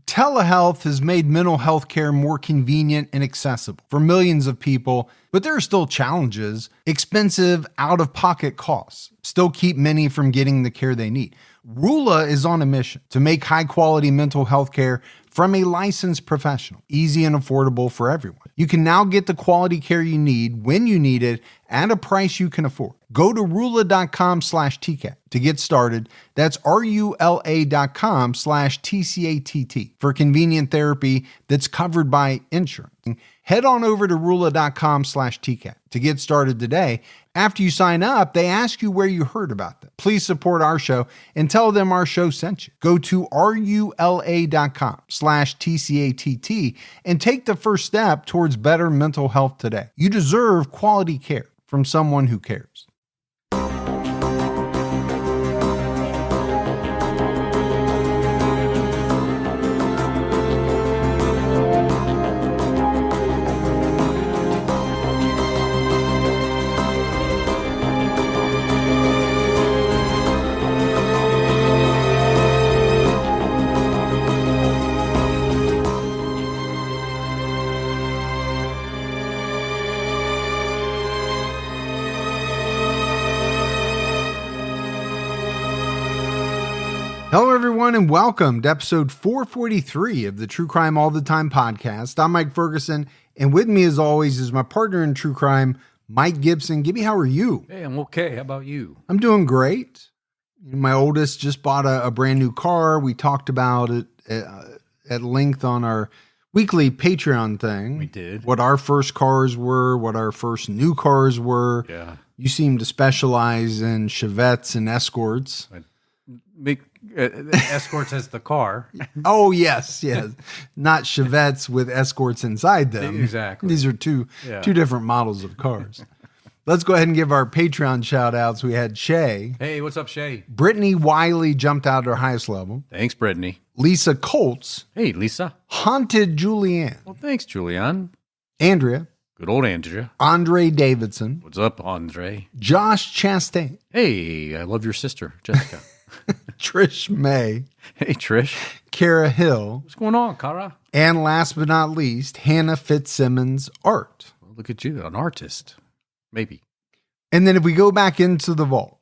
Telehealth has made mental health care more convenient and accessible for millions of people, but there are still challenges. Expensive, out-of-pocket costs still keep many from getting the care they need. Rula is on a mission to make high-quality mental health care from a licensed professional, easy and affordable for everyone. You can now get the quality care you need when you need it at a price you can afford. Go to rula.com/TCAT to get started. That's RULA.com/TCATT for convenient therapy that's covered by insurance. Head on over to rula.com/TCAT to get started today. After you sign up, they ask you where you heard about them. Please support our show and tell them our show sent you. Go to RULA.com/TCATT and take the first step towards better mental health today. You deserve quality care from someone who cares. Hello, everyone, and welcome to episode 443 of the True Crime All the Time podcast. I'm Mike Ferguson, and with me, as always, is my partner in true crime, Mike Gibson. Gibby, how are you? Hey, I'm okay. How about you? I'm doing great. My oldest just bought a brand new car. We talked about it at length on our weekly Patreon thing. We did. What our first cars were, what our first new cars were. Yeah. You seem to specialize in Chevettes and Escorts. Escorts as the car. Oh, yes. Not Chevettes with Escorts inside them. Exactly. These are two different models of cars. Let's go ahead and give our Patreon shout outs. We had Shay. Hey, what's up, Shay? Brittany Wiley jumped out at her highest level. Thanks, Brittany. Lisa Colts. Hey, Lisa. Haunted Julianne. Well, thanks, Julianne. Andrea. Good old Andrea. Andre Davidson. What's up, Andre? Josh Chastain. Hey, I love your sister, Jessica. Trish May. Hey, Trish. Kara Hill. What's going on, Kara? And last but not least, Hannah Fitzsimmons Art. Well, look at you, an artist. Maybe. And then if we go back into the vault,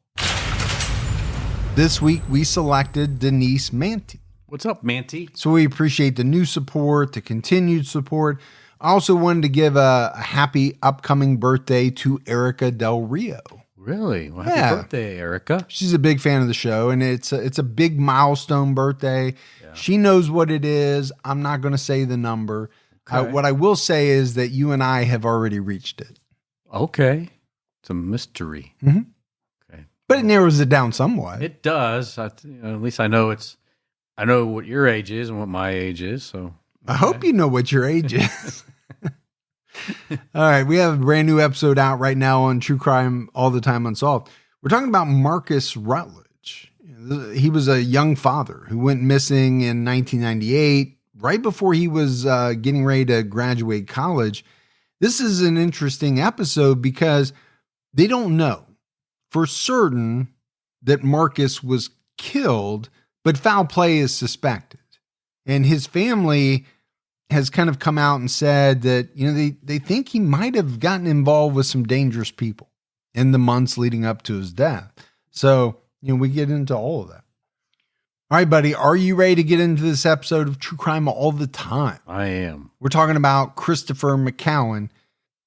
this week we selected Denise Manti. What's up, Manti? So we appreciate the new support, the continued support. I also wanted to give a happy upcoming birthday to Erica Del Rio. Really? Well, happy birthday, Erica. She's a big fan of the show, and it's a big milestone birthday. Yeah. She knows what it is. I'm not going to say the number. Okay. What I will say is that you and I have already reached it. Okay. It's a mystery. Mm-hmm. Okay. But it narrows it down somewhat. It does. At least I know I know what your age is and what my age is. So okay. I hope you know what your age is. All right, we have a brand new episode out right now on True Crime All the Time Unsolved. We're talking about Marcus Rutledge. He was a young father who went missing in 1998, right before he was getting ready to graduate college. This is an interesting episode because they don't know for certain that Marcus was killed, but foul play is suspected. And his family has kind of come out and said that, they think he might have gotten involved with some dangerous people in the months leading up to his death. So, we get into all of that. All right, buddy, are you ready to get into this episode of True Crime All the Time? I am. We're talking about Christopher McCowen.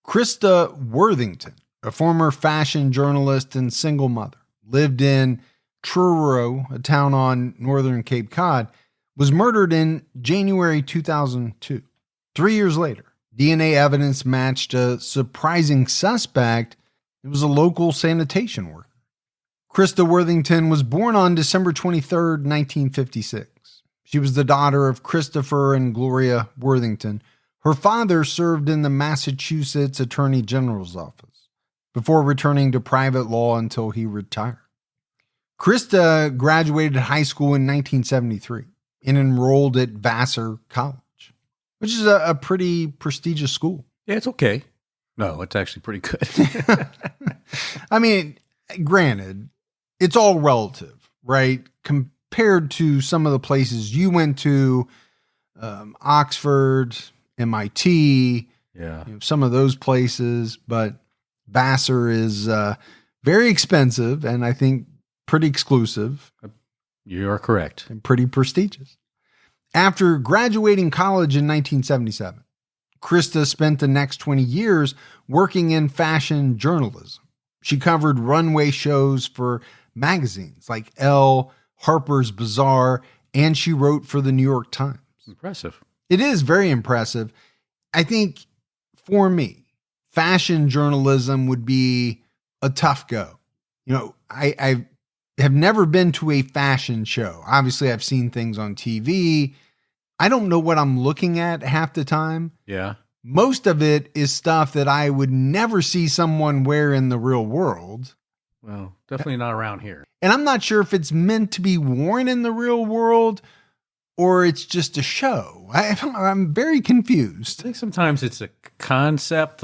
Christa Worthington, a former fashion journalist and single mother, lived in Truro, a town on northern Cape Cod, was murdered in January 2002. 3 years later, DNA evidence matched a surprising suspect. It was a local sanitation worker. Christa Worthington was born on December 23rd, 1956. She was the daughter of Christopher and Gloria Worthington. Her father served in the Massachusetts Attorney General's office before returning to private law until he retired. Christa graduated high school in 1973. And enrolled at Vassar College, which is a pretty prestigious school. Yeah, it's okay. No, it's actually pretty good. I mean, granted, it's all relative, right? Compared to some of the places you went to, Oxford, MIT, Yeah. some of those places. But Vassar is very expensive and I think pretty exclusive. You are correct. And pretty prestigious. After graduating college in 1977, Christa spent the next 20 years working in fashion journalism. She covered runway shows for magazines like Elle, Harper's Bazaar, and she wrote for the New York Times. Impressive. It is very impressive. I think for me, fashion journalism would be a tough go. I have never been to a fashion show. Obviously, I've seen things on TV. I don't know what I'm looking at half the time. Yeah. Most of it is stuff that I would never see someone wear in the real world. Well, definitely not around here. And I'm not sure if it's meant to be worn in the real world or it's just a show. I'm very confused. I think sometimes it's a concept,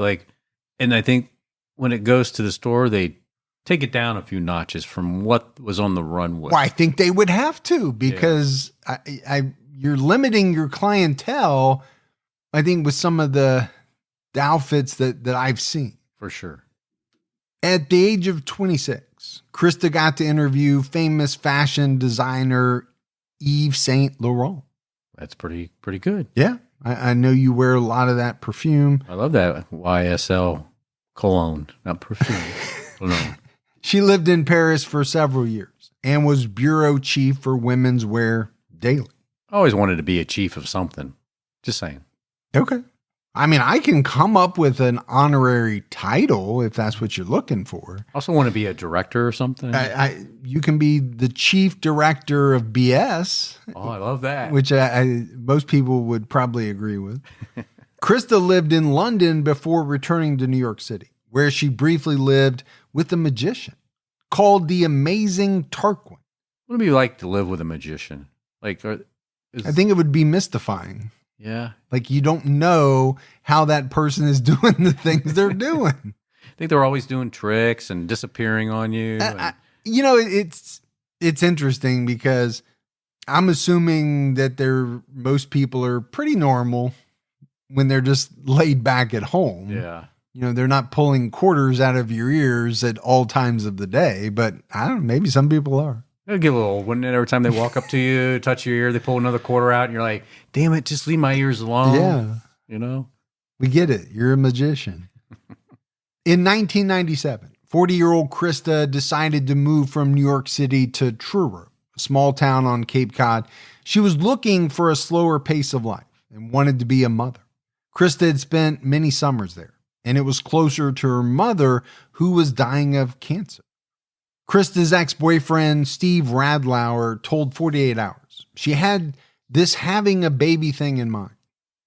and I think when it goes to the store, they take it down a few notches from what was on the runway. Well, I think they would have to because you're limiting your clientele, I think, with some of the outfits that I've seen. For sure. At the age of 26, Christa got to interview famous fashion designer Yves Saint Laurent. That's pretty good. Yeah. I know you wear a lot of that perfume. I love that YSL cologne, not perfume. Cologne. She lived in Paris for several years and was bureau chief for women's wear daily. I always wanted to be a chief of something. Just saying. Okay. I mean, I can come up with an honorary title if that's what you're looking for. I also want to be a director or something. You can be the chief director of BS. Oh, I love that. Which most people would probably agree with. Christa lived in London before returning to New York City, where she briefly lived with a magician called the Amazing Tarquin. What would it be like to live with a magician? I think it would be mystifying. Yeah. Like you don't know how that person is doing the things they're doing. I think they're always doing tricks and disappearing on you. It's interesting because I'm assuming that most people are pretty normal when they're just laid back at home. Yeah. They're not pulling quarters out of your ears at all times of the day, but I don't know, maybe some people are. It'll get a little old, wouldn't it? Every time they walk up to you, touch your ear, they pull another quarter out, and you're like, damn it, just leave my ears alone. Yeah. We get it. You're a magician. In 1997, 40-year-old Christa decided to move from New York City to Truro, a small town on Cape Cod. She was looking for a slower pace of life and wanted to be a mother. Christa had spent many summers there, and it was closer to her mother, who was dying of cancer. Christa's ex-boyfriend, Steve Radlauer, told 48 Hours she had this having a baby thing in mind.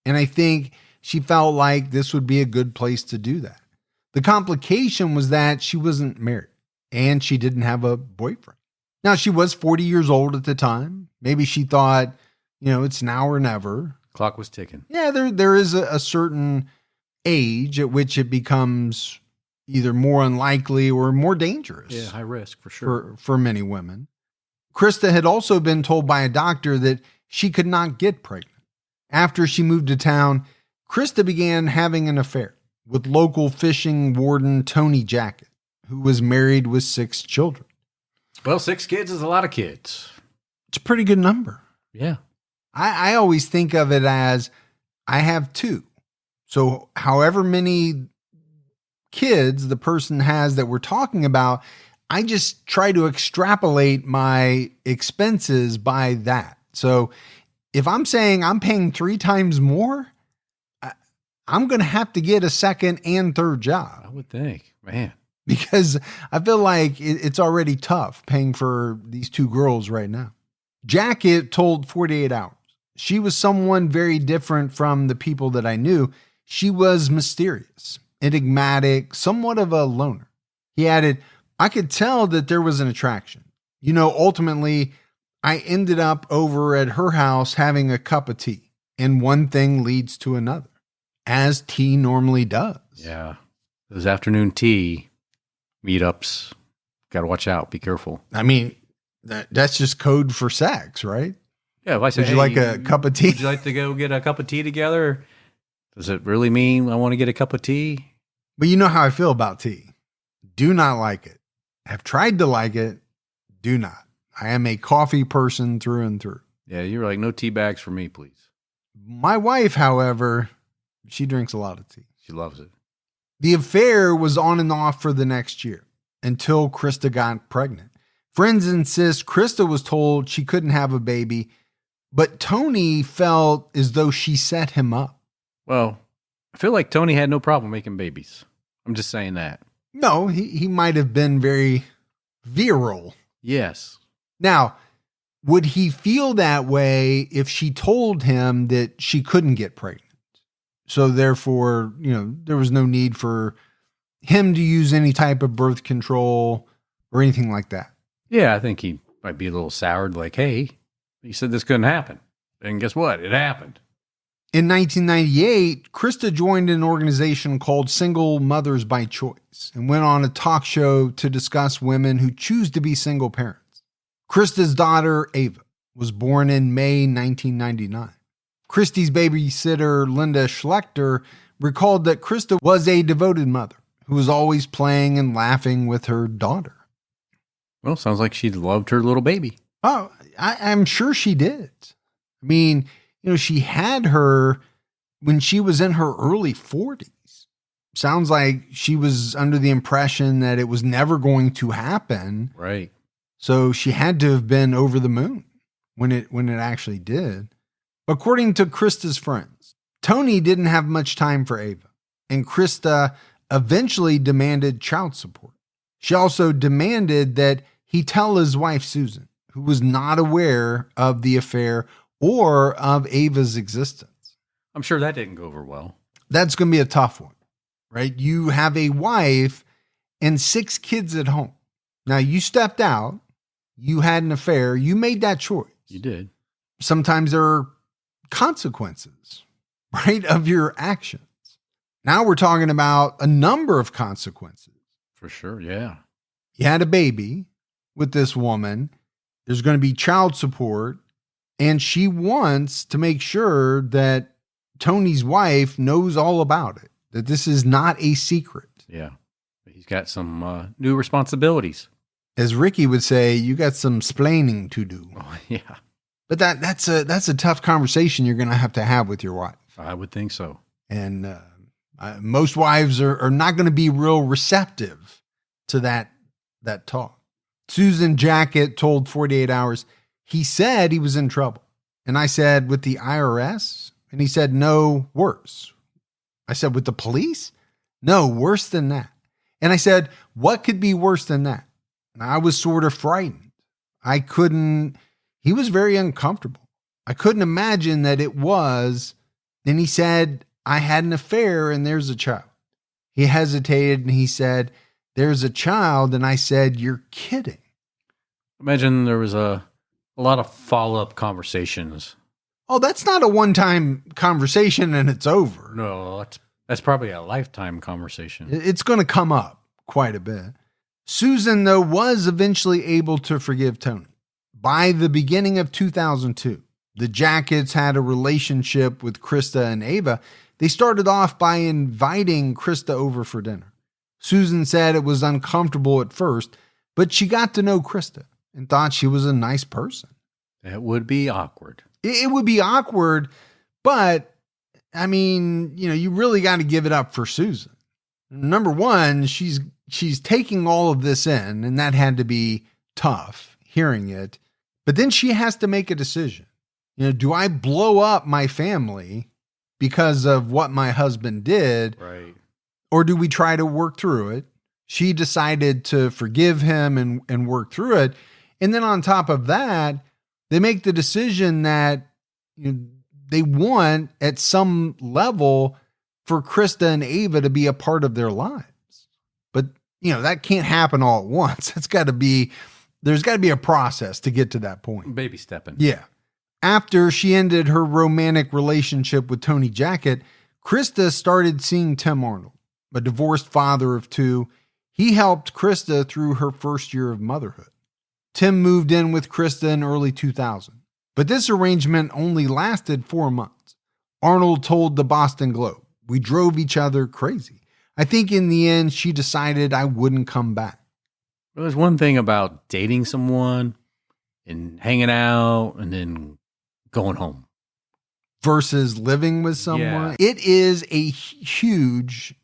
And I think she felt like this would be a good place to do that. The complication was that she wasn't married and she didn't have a boyfriend. Now, she was 40 years old at the time. Maybe she thought, it's now or never. Clock was ticking. Yeah, there is a certain age at which it becomes either more unlikely or more dangerous. Yeah, high risk for sure. For many women. Christa had also been told by a doctor that she could not get pregnant. After she moved to town, Christa began having an affair with local fishing warden Tony Jackett, who was married with 6 children. Well, 6 kids is a lot of kids. It's a pretty good number. Yeah. I always think of it as I have 2. So however many kids the person has that we're talking about, I just try to extrapolate my expenses by that. So if I'm saying I'm paying 3 times more, I'm going to have to get a second and third job. I would think, man. Because I feel like it's already tough paying for these 2 girls right now. Jackett told 48 Hours she was someone very different from the people that I knew. She was mysterious, enigmatic, somewhat of a loner. He added, I could tell that there was an attraction. Ultimately, I ended up over at her house having a cup of tea, and one thing leads to another, as tea normally does. Yeah. Those afternoon tea meetups, got to watch out. Be careful. I mean, that's just code for sex, right? Yeah, if I say, Would you like a cup of tea? Would you like to go get a cup of tea together? Does it really mean I want to get a cup of tea? But you know how I feel about tea. Do not like it. Have tried to like it. Do not. I am a coffee person through and through. Yeah, you're like, no tea bags for me, please. My wife, however, she drinks a lot of tea. She loves it. The affair was on and off for the next year until Christa got pregnant. Friends insist Christa was told she couldn't have a baby, but Tony felt as though she set him up. Well, I feel like Tony had no problem making babies. I'm just saying that. No, he might have been very virile. Yes. Now, would he feel that way if she told him that she couldn't get pregnant? So therefore, there was no need for him to use any type of birth control or anything like that. Yeah, I think he might be a little soured, like, hey, you said this couldn't happen. And guess what? It happened. In 1998, Christa joined an organization called Single Mothers by Choice and went on a talk show to discuss women who choose to be single parents. Christa's daughter, Ava, was born in May 1999. Christy's babysitter, Linda Schlechter, recalled that Christa was a devoted mother who was always playing and laughing with her daughter. Well, sounds like she loved her little baby. Oh, I'm sure she did. I mean, she had her when she was in her early 40s. Sounds like she was under the impression that it was never going to happen. Right. So she had to have been over the moon when it actually did. According to Christa's friends, Tony didn't have much time for Ava, and Christa eventually demanded child support. She also demanded that he tell his wife, Susan, who was not aware of the affair or of Ava's existence. I'm sure that didn't go over well. That's going to be a tough one, right? You have a wife and 6 kids at home. Now, you stepped out. You had an affair. You made that choice. You did. Sometimes there are consequences, right, of your actions. Now we're talking about a number of consequences. For sure, yeah. You had a baby with this woman. There's going to be child support. And she wants to make sure that Tony's wife knows all about it, that this is not a secret. Yeah. He's got some new responsibilities. As Ricky would say, you got some splaining to do. Oh, yeah. But that's a tough conversation you're going to have with your wife. I would think so. And most wives are not going to be real receptive to that talk. Susan Jacket told 48 Hours, he said he was in trouble. And I said, with the IRS? And he said, no, worse. I said, with the police? No, worse than that. And I said, what could be worse than that? And I was sort of frightened. He was very uncomfortable. I couldn't imagine that it was. And he said, I had an affair and there's a child. He hesitated and he said, there's a child. And I said, you're kidding. Imagine there was a lot of follow-up conversations. Oh, that's not a one-time conversation and it's over. No, that's probably a lifetime conversation. It's going to come up quite a bit. Susan, though, was eventually able to forgive Tony. By the beginning of 2002, the Jackets had a relationship with Christa and Ava. They started off by inviting Christa over for dinner. Susan said it was uncomfortable at first, but she got to know Christa and thought she was a nice person. That would be awkward. It would be awkward, but I mean, you really got to give it up for Susan. Number one, she's taking all of this in, and that had to be tough hearing it. But then she has to make a decision. Do I blow up my family because of what my husband did? Right. Or do we try to work through it? She decided to forgive him and work through it. And then on top of that, they make the decision that they want at some level for Christa and Ava to be a part of their lives. But, that can't happen all at once. There's got to be a process to get to that point. Baby stepping. Yeah. After she ended her romantic relationship with Tony Jacket, Christa started seeing Tim Arnold, a divorced father of 2. He helped Christa through her first year of motherhood. Tim moved in with Christa in early 2000. But this arrangement only lasted 4 months. Arnold told the Boston Globe, "We drove each other crazy. I think in the end, she decided I wouldn't come back." Well, there's one thing about dating someone and hanging out and then going home versus living with someone. Yeah. It is a huge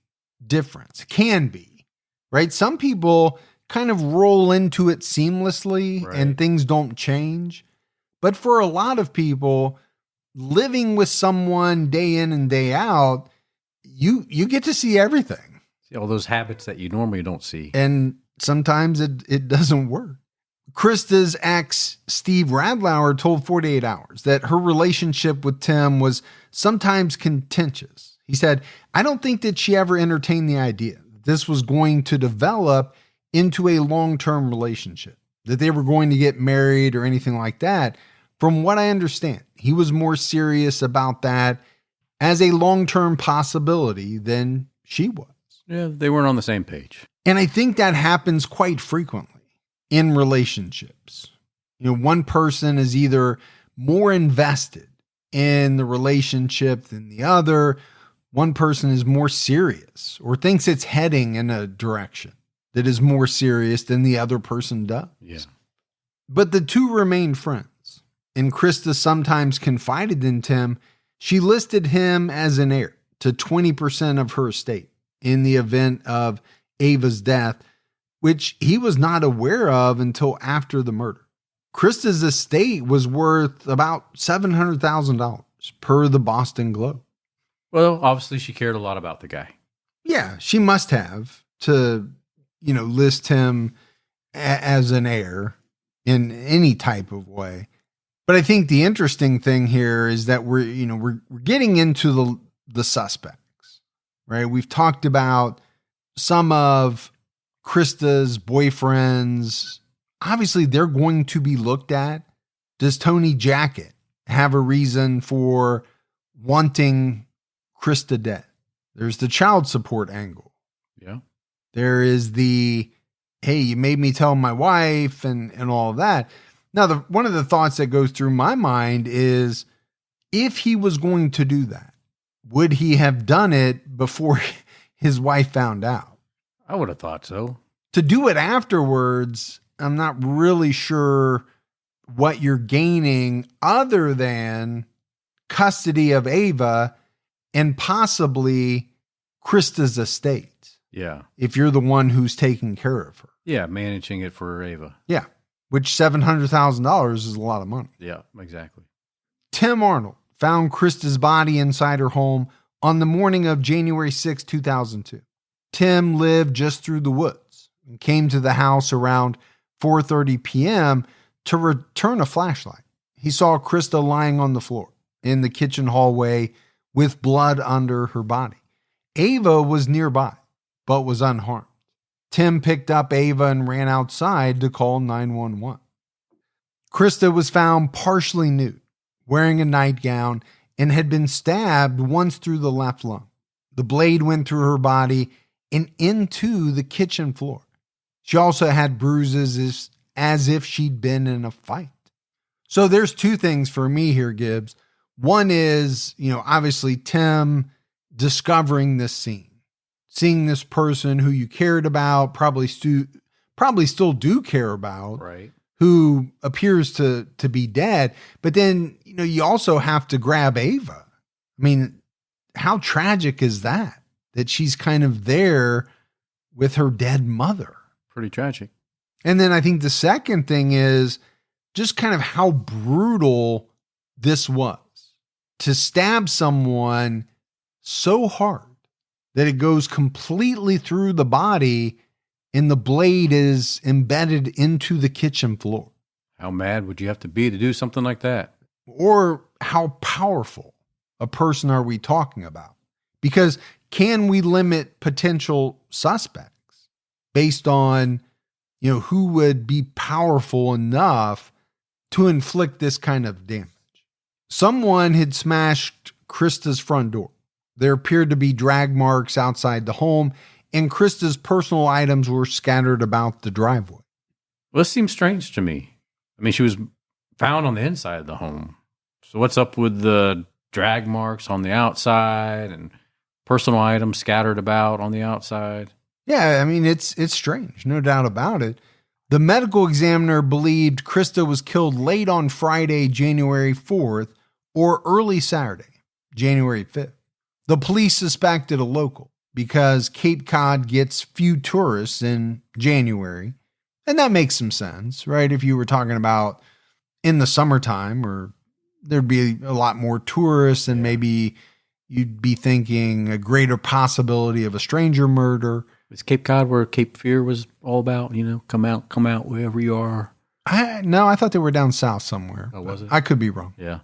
difference. Can be, right? Some people kind of roll into it seamlessly and things don't change. But for a lot of people, living with someone day in and day out, you get to see everything. See all those habits that you normally don't see. And sometimes it doesn't work. Christa's ex, Steve Radlauer, told 48 Hours that her relationship with Tim was sometimes contentious. He said, "I don't think that she ever entertained the idea that this was going to develop into a long-term relationship, that they were going to get married or anything like that. From what I understand, he was more serious about that as a long-term possibility than she was." Yeah, they weren't on the same page. And I think that happens quite frequently in relationships. One person is either more invested in the relationship than the other. One person is more serious or thinks it's heading in a direction that is more serious than the other person does. Yeah. But the two remained friends. And Christa sometimes confided in Tim. She listed him as an heir to 20% of her estate in the event of Ava's death, which he was not aware of until after the murder. Christa's estate was worth about $700,000 per the Boston Globe. Well, obviously she cared a lot about the guy. Yeah, she must have to, list him as an heir in any type of way. But I think the interesting thing here is that we're getting into the suspects, right? We've talked about some of Christa's boyfriends. Obviously, they're going to be looked at. Does Tony Jackett have a reason for wanting Christa dead? There's the child support angle. Yeah. There is the, hey, you made me tell my wife and all of that. Now, one of the thoughts that goes through my mind is, if he was going to do that, would he have done it before his wife found out? I would have thought so. To do it afterwards, I'm not really sure what you're gaining other than custody of Ava and possibly Christa's estate. Yeah. If you're the one who's taking care of her. Yeah, managing it for Ava. Yeah. Which $700,000 is a lot of money. Yeah, exactly. Tim Arnold found Christa's body inside her home on the morning of January 6, 2002. Tim lived just through the woods and came to the house around 4:30 p.m. to return a flashlight. He saw Christa lying on the floor in the kitchen hallway with blood under her body. Ava was nearby, but was unharmed. Tim picked up Ava and ran outside to call 911. Christa was found partially nude, wearing a nightgown, and had been stabbed once through the left lung. The blade went through her body and into the kitchen floor. She also had bruises as if she'd been in a fight. So there's two things for me here, Gibbs. One is, obviously Tim discovering this scene, seeing this person who you cared about, probably still do care about, right, who appears to be dead. But then, you also have to grab Ava. I mean, how tragic is that she's kind of there with her dead mother? Pretty tragic. And then I think the second thing is just kind of how brutal this was, to stab someone so hard that it goes completely through the body and the blade is embedded into the kitchen floor. How mad would you have to be to do something like that? Or how powerful a person are we talking about? Because can we limit potential suspects based on, who would be powerful enough to inflict this kind of damage? Someone had smashed Christa's front door. There appeared to be drag marks outside the home, and Christa's personal items were scattered about the driveway. Well, this seems strange to me. I mean, she was found on the inside of the home. So what's up with the drag marks on the outside and personal items scattered about on the outside? Yeah, I mean, it's strange, no doubt about it. The medical examiner believed Christa was killed late on Friday, January 4th, or early Saturday, January 5th. The police suspected a local because Cape Cod gets few tourists in January. And that makes some sense, right? If you were talking about in the summertime, or there'd be a lot more tourists, and maybe you'd be thinking a greater possibility of a stranger murder. Is Cape Cod where Cape Fear was all about? Come out wherever you are. No, I thought they were down south somewhere. Oh, was it? I could be wrong. Yeah.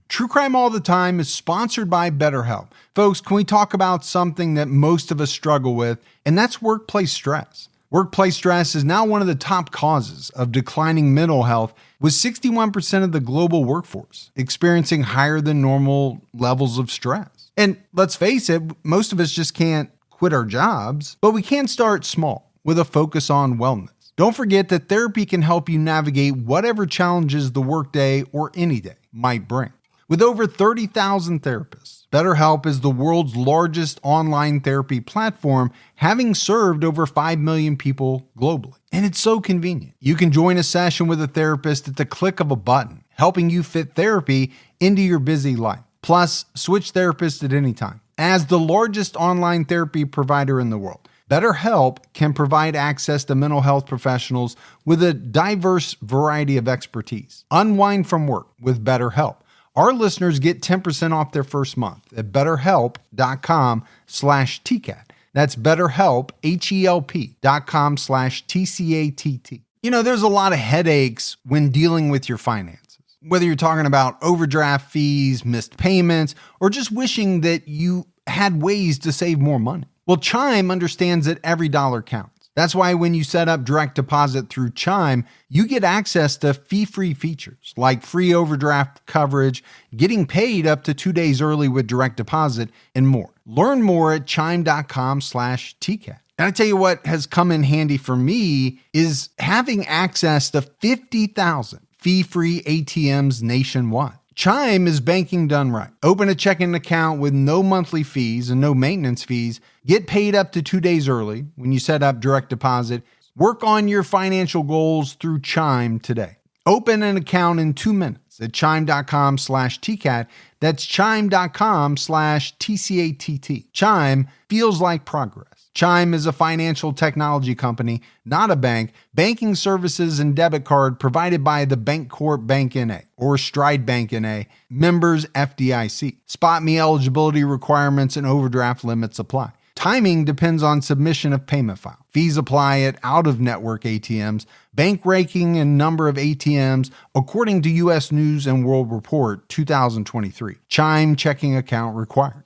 True Crime All the Time is sponsored by BetterHelp. Folks, can we talk about something that most of us struggle with, and that's workplace stress. Workplace stress is now one of the top causes of declining mental health, with 61% of the global workforce experiencing higher than normal levels of stress. And let's face it, most of us just can't quit our jobs, but we can start small with a focus on wellness. Don't forget that therapy can help you navigate whatever challenges the workday or any day might bring. With over 30,000 therapists, BetterHelp is the world's largest online therapy platform, having served over 5 million people globally. And it's so convenient. You can join a session with a therapist at the click of a button, helping you fit therapy into your busy life. Plus, switch therapists at any time. As the largest online therapy provider in the world, BetterHelp can provide access to mental health professionals with a diverse variety of expertise. Unwind from work with BetterHelp. Our listeners get 10% off their first month at betterhelp.com/TCAT. That's BetterHelp, HELP.com/TCATT. There's a lot of headaches when dealing with your finances. Whether you're talking about overdraft fees, missed payments, or just wishing that you had ways to save more money. Well, Chime understands that every dollar counts. That's why when you set up direct deposit through Chime, you get access to fee-free features like free overdraft coverage, getting paid up to 2 days early with direct deposit, and more. Learn more at chime.com/TCAT. And I tell you what has come in handy for me is having access to 50,000 fee-free ATMs nationwide. Chime is banking done right. Open a checking account with no monthly fees and no maintenance fees. Get paid up to 2 days early when you set up direct deposit. Work on your financial goals through Chime today. Open an account in 2 minutes at chime.com/TCAT. That's chime.com/TCATT. Chime feels like progress. Chime is a financial technology company, not a bank. Banking services and debit card provided by the Bancorp Bank N.A. or Stride Bank N.A. Members FDIC. Spot me eligibility requirements and overdraft limits apply. Timing depends on submission of payment file. Fees apply at out-of-network ATMs, bank ranking and number of ATMs, according to U.S. News and World Report 2023. Chime checking account required.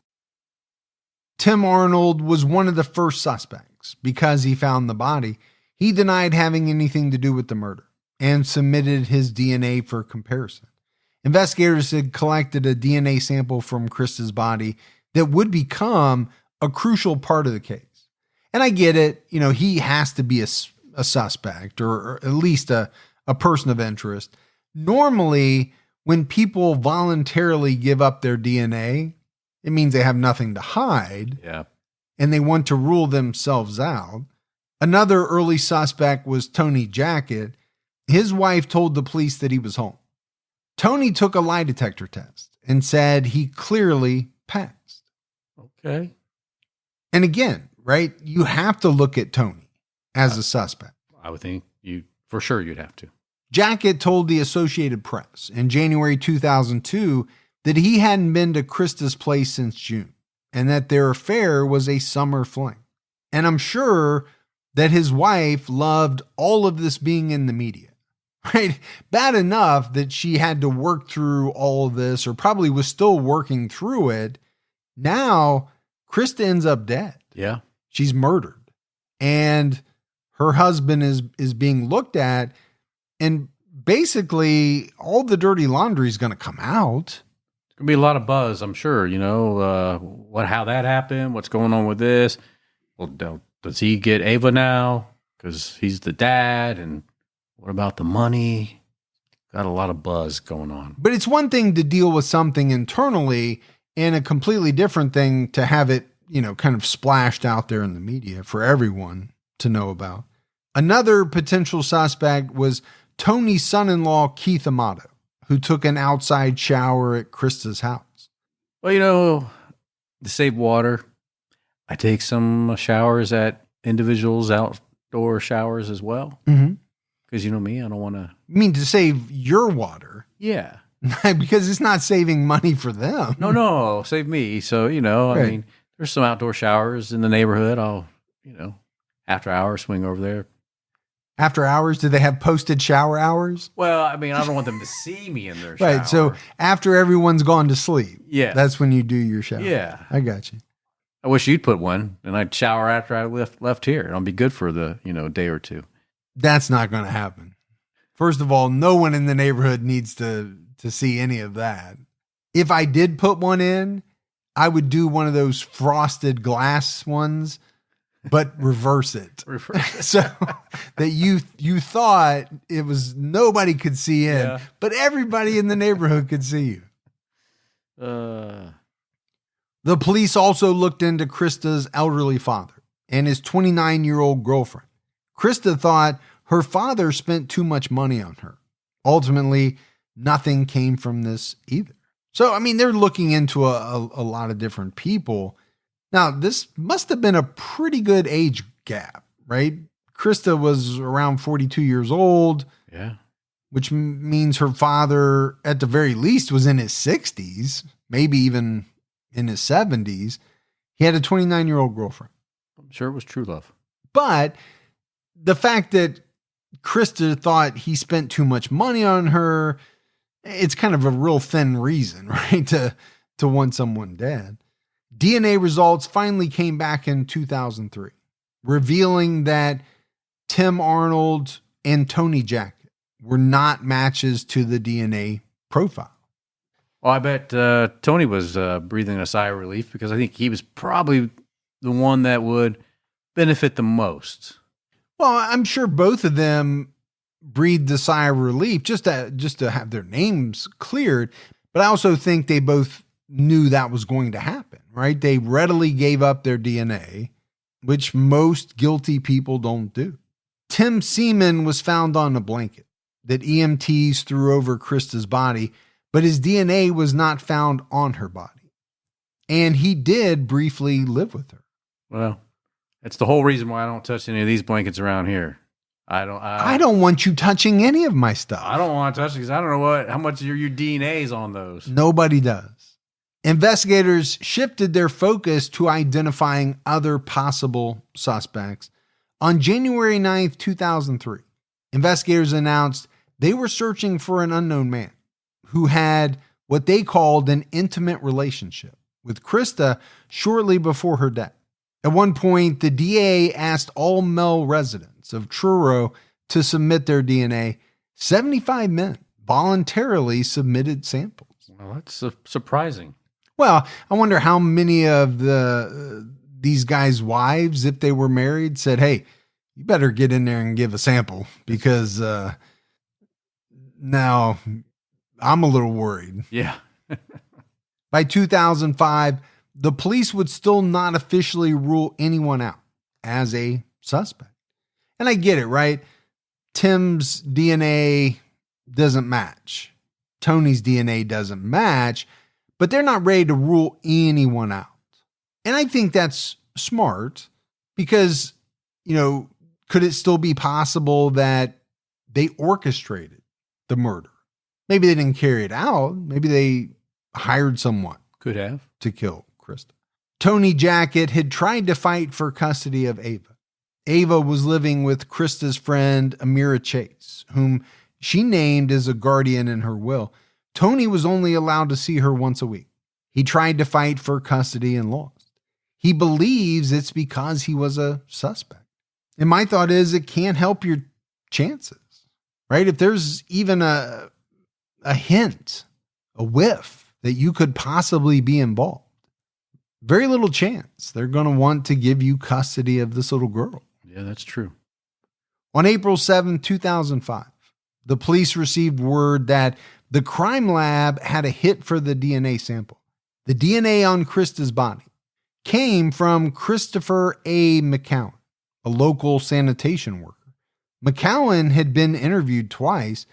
Tim Arnold was one of the first suspects. Because he found the body, he denied having anything to do with the murder and submitted his DNA for comparison. Investigators had collected a DNA sample from Christa's body that would become a crucial part of the case. And I get it, he has to be a suspect or at least a person of interest. Normally, when people voluntarily give up their DNA, it means they have nothing to hide. Yeah. And they want to rule themselves out. Another early suspect was Tony Jackett. His wife told the police that he was home. Tony took a lie detector test and said he clearly passed. Okay. And again, right, you have to look at Tony as a suspect. I would think you'd have to. Jackett told the Associated Press in January 2002 that he hadn't been to Christa's place since June and that their affair was a summer fling. And I'm sure that his wife loved all of this being in the media, right? Bad enough that she had to work through all of this, or probably was still working through it. Now, Christa ends up dead. Yeah. She's murdered. And her husband is being looked at. And basically, all the dirty laundry is going to come out. There's going to be a lot of buzz, I'm sure. How that happened, what's going on with this. Well, does he get Ava now? Because he's the dad. And what about the money? got a lot of buzz going on. But it's one thing to deal with something internally and a completely different thing to have it, kind of splashed out there in the media for everyone to know about. Another potential suspect was Tony's son-in-law, Keith Amato, who took an outside shower at Christa's house. Well, to save water, I take some showers at individuals' outdoor showers as well. Mm-hmm. Because you know me, I don't want to. You mean to save your water? Yeah. Because it's not saving money for them. No, save me. So, Right. I mean, there's some outdoor showers in the neighborhood. I'll, after hours swing over there. After hours, do they have posted shower hours? Well, I mean, I don't want them to see me in their shower. Right. So after everyone's gone to sleep, yeah, that's when you do your shower. Yeah. I got you. I wish you'd put one, and I'd shower after I left here. It'll be good for the, day or two. That's not going to happen. First of all, no one in the neighborhood needs to see any of that. If I did put one in, I would do one of those frosted glass ones, but reverse it. So that you thought it was nobody could see in, but everybody in the neighborhood could see you. The police also looked into Christa's elderly father and his 29-year-old girlfriend. Christa thought her father spent too much money on her. Ultimately, nothing came from this either. So, I mean, they're looking into a lot of different people. Now, this must have been a pretty good age gap, right? Christa was around 42 years old. Yeah. Which means her father, at the very least, was in his 60s, maybe even in his 70s. He had a 29-year-old girlfriend. I'm sure it was true love. But the fact that Christa thought he spent too much money on her, it's kind of a real thin reason, right? To want someone dead. DNA results finally came back in 2003, revealing that Tim Arnold and Tony Jackett were not matches to the DNA profile. Well, I bet Tony was breathing a sigh of relief because I think he was probably the one that would benefit the most. Well, I'm sure both of them breathed a sigh of relief just to have their names cleared. But I also think they both knew that was going to happen, right? They readily gave up their DNA, which most guilty people don't do. Tim's semen was found on a blanket that EMTs threw over Christa's body, but his DNA was not found on her body. And he did briefly live with her. Well, that's the whole reason why I don't touch any of these blankets around here. I don't want you touching any of my stuff. I don't want to touch it because I don't know how much of your DNA is on those. Nobody does. Investigators shifted their focus to identifying other possible suspects. On January 9th, 2003, investigators announced they were searching for an unknown man who had what they called an intimate relationship with Christa shortly before her death. At one point, the DA asked all male residents of Truro to submit their DNA. 75 men voluntarily submitted samples. Well, that's surprising. Well, I wonder how many of these guys' wives, if they were married, said, "Hey, you better get in there and give a sample because now I'm a little worried." Yeah. By 2005, the police would still not officially rule anyone out as a suspect. And I get it, right? Tim's DNA doesn't match. Tony's DNA doesn't match, but they're not ready to rule anyone out. And I think that's smart because, could it still be possible that they orchestrated the murder? Maybe they didn't carry it out. Maybe they hired someone. Could have. To kill Christa. Tony Jackett had tried to fight for custody of Ava. Ava was living with Christa's friend, Amira Chase, whom she named as a guardian in her will. Tony was only allowed to see her once a week. He tried to fight for custody and lost. He believes it's because he was a suspect. And my thought is it can't help your chances, right? If there's even a hint, a whiff that you could possibly be involved, very little chance they're going to want to give you custody of this little girl. Yeah, that's true. On April 7, 2005, the police received word that the crime lab had a hit for the DNA sample. The DNA on Christa's body came from Christopher McCowen, a local sanitation worker. McCowen had been interviewed twice.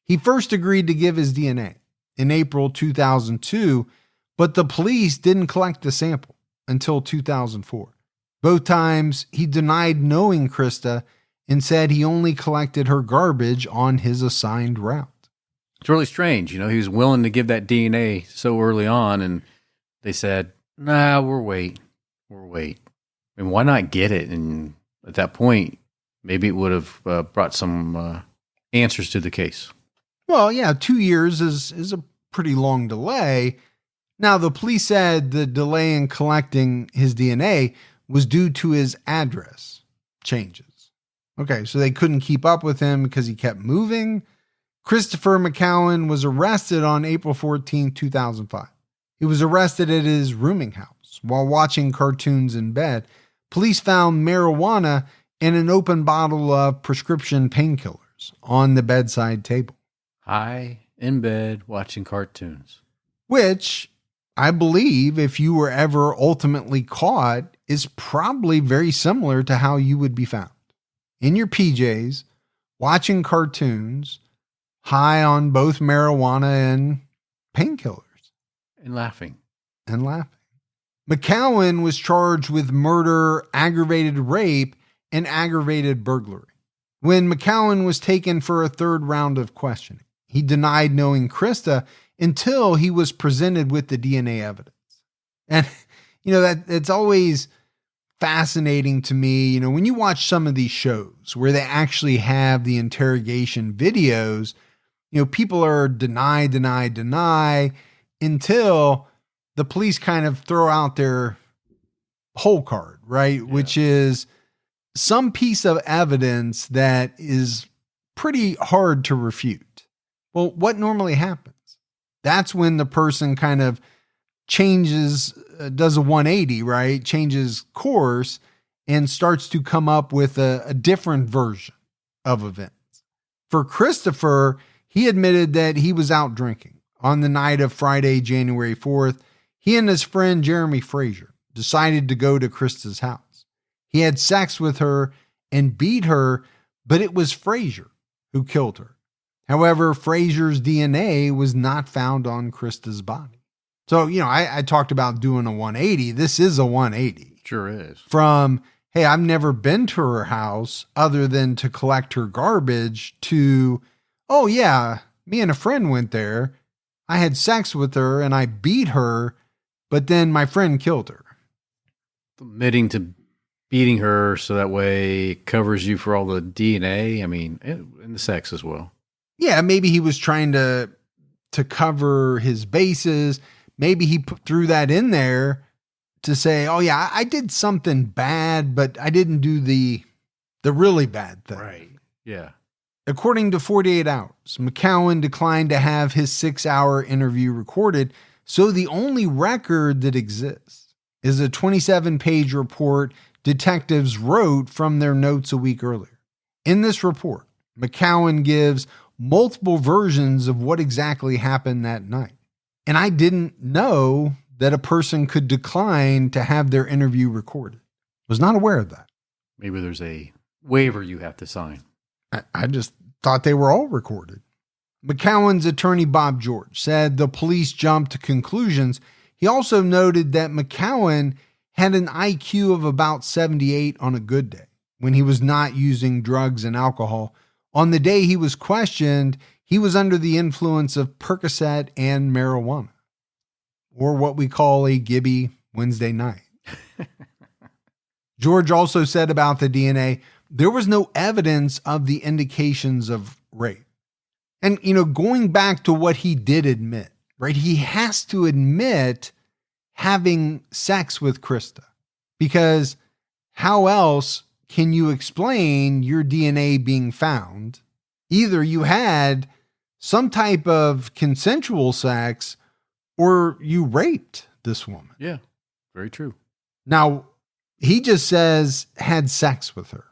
He first agreed to give his DNA in April 2002, but the police didn't collect the sample until 2004. Both times, he denied knowing Christa and said he only collected her garbage on his assigned route. It's really strange. He was willing to give that DNA so early on, and they said, nah, we'll wait. I mean, why not get it? And at that point, maybe it would have brought some answers to the case. Well, yeah, 2 years is a pretty long delay. Now, the police said the delay in collecting his DNA was due to his address changes. Okay, so they couldn't keep up with him because he kept moving. Christopher McCowen was arrested on April 14, 2005. He was arrested at his rooming house while watching cartoons in bed. Police found marijuana and an open bottle of prescription painkillers on the bedside table. High in bed watching cartoons. Which I believe, if you were ever ultimately caught, is probably very similar to how you would be found. In your PJs, watching cartoons, high on both marijuana and painkillers. And laughing. McCowen was charged with murder, aggravated rape, and aggravated burglary. When McCowen was taken for a third round of questioning, he denied knowing Christa until he was presented with the DNA evidence. And, it's always fascinating to me. When you watch some of these shows where they actually have the interrogation videos, people are deny until the police kind of throw out their whole card, right? Yeah. Which is some piece of evidence that is pretty hard to refute. Well, what normally happens? That's when the person kind of changes, does a 180, right? Changes course and starts to come up with a different version of events. For Christopher, he admitted that he was out drinking on the night of Friday, January 4th. He and his friend Jeremy Frazier decided to go to Christa's house. He had sex with her and beat her, but it was Frazier who killed her. However, Frazier's DNA was not found on Christa's body. So, I talked about doing a 180. This is a 180. Sure is. From, hey, I've never been to her house other than to collect her garbage to, oh yeah, me and a friend went there. I had sex with her and I beat her, but then my friend killed her. Admitting to beating her so that way it covers you for all the DNA. I mean, and the sex as well. Yeah, maybe he was trying to cover his bases. Maybe he threw that in there to say, oh yeah, I did something bad, but I didn't do the really bad thing. Right. Yeah. According to 48 Hours, McCowen declined to have his 6-hour interview recorded, so the only record that exists is a 27-page report detectives wrote from their notes a week earlier. In this report, McCowen gives multiple versions of what exactly happened that night. And I didn't know that a person could decline to have their interview recorded. Was not aware of that. Maybe there's a waiver you have to sign. I just thought they were all recorded. McCowen's attorney, Bob George, said the police jumped to conclusions. He also noted that McCowen had an IQ of about 78 on a good day when he was not using drugs and alcohol. On the day he was questioned, he was under the influence of Percocet and marijuana, or what we call a Gibby Wednesday night. George also said about the DNA, there was no evidence of the indications of rape. And, going back to what he did admit, right? He has to admit having sex with Christa, because how else can you explain your DNA being found? Either you had some type of consensual sex or you raped this woman. Yeah, very true. Now, he just says had sex with her,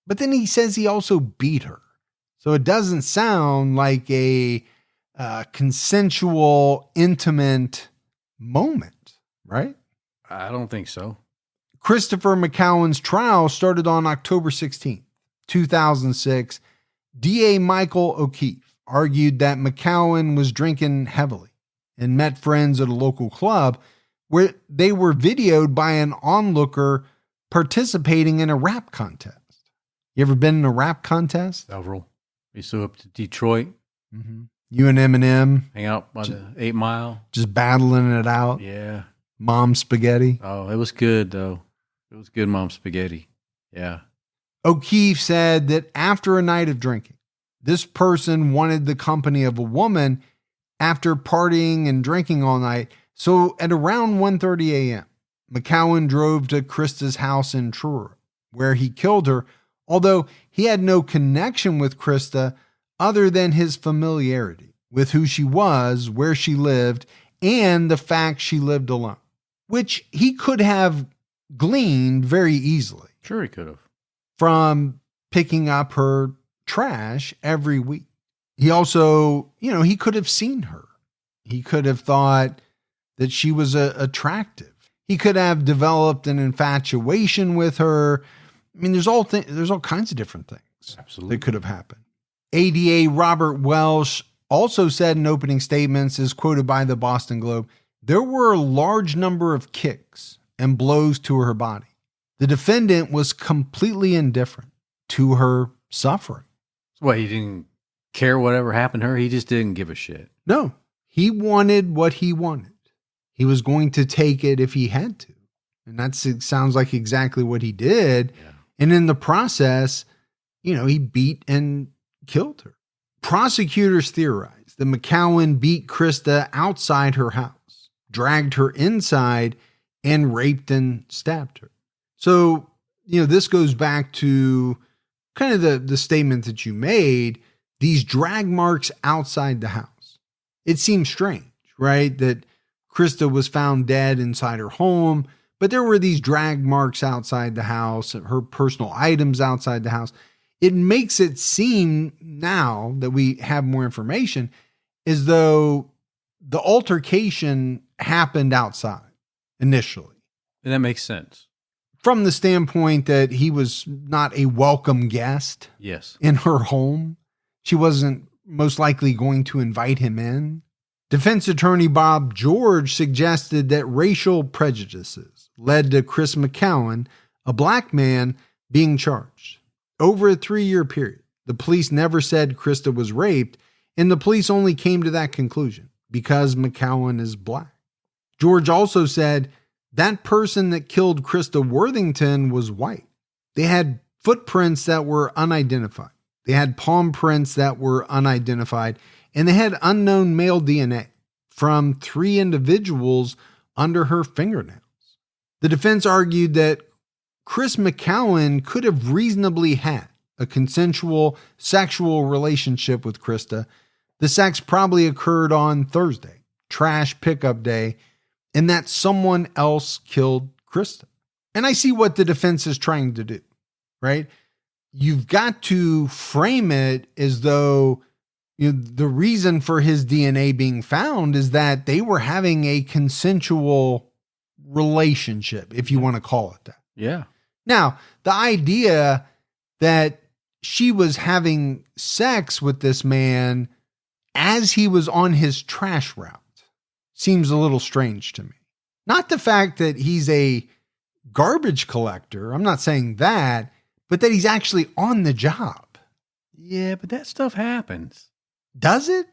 but then he says he also beat her. So it doesn't sound like a consensual, intimate moment, right? I don't think so. Christopher McCowen's trial started on October 16th, 2006. DA Michael O'Keefe argued that McCowen was drinking heavily and met friends at a local club where they were videoed by an onlooker participating in a rap contest. You ever been in a rap contest? Several. We flew up to Detroit. Mm-hmm. You and Eminem. Hang out by the 8 Mile. Just battling it out. Yeah. Mom spaghetti. Oh, it was good, though. It was good mom spaghetti. Yeah. O'Keefe said that after a night of drinking, this person wanted the company of a woman after partying and drinking all night. So at around 1:30 a.m., McCowen drove to Christa's house in Truro, where he killed her, although he had no connection with Christa other than his familiarity with who she was, where she lived, and the fact she lived alone, which he could have gleaned very easily. Sure he could have. From picking up her trash every week. He also, he could have seen her. He could have thought that she was attractive. He could have developed an infatuation with her. I mean, there's all kinds of different things Absolutely that could have happened. ADA Robert Welsh also said in opening statements, as quoted by the Boston Globe, there were a large number of kicks and blows to her body. The defendant was completely indifferent to her suffering. Well, he didn't care whatever happened to her. He just didn't give a shit. No, he wanted what he wanted. He was going to take it if he had to. And that sounds like exactly what he did. Yeah. And in the process, he beat and killed her. Prosecutors theorized that McCowen beat Christa outside her house, dragged her inside, and raped and stabbed her. So, this goes back to kind of the statement that you made, these drag marks outside the house. It seems strange, right? That Christa was found dead inside her home, but there were these drag marks outside the house, her personal items outside the house. It makes it seem now that we have more information as though the altercation happened outside initially. And that makes sense. From the standpoint that he was not a welcome guest Yes. in her home. She wasn't most likely going to invite him in. Defense attorney Bob George suggested that racial prejudices led to Chris McCowen, a black man, being charged. Over a 3-year period, the police never said Christa was raped, and the police only came to that conclusion because McCowen is black. George also said that person that killed Christa Worthington was white. They had footprints that were unidentified. They had palm prints that were unidentified, and they had unknown male DNA from 3 individuals under her fingernails. The defense argued that Chris McCowen could have reasonably had a consensual sexual relationship with Christa. The sex probably occurred on Thursday, trash pickup day, and that someone else killed Christa. And I see what the defense is trying to do, right? You've got to frame it as though the reason for his DNA being found is that they were having a consensual relationship, if you want to call it that. Yeah. Now, the idea that she was having sex with this man as he was on his trash route seems a little strange to me. Not the fact that he's a garbage collector. I'm not saying that, but that he's actually on the job. Yeah, but that stuff happens. Does it?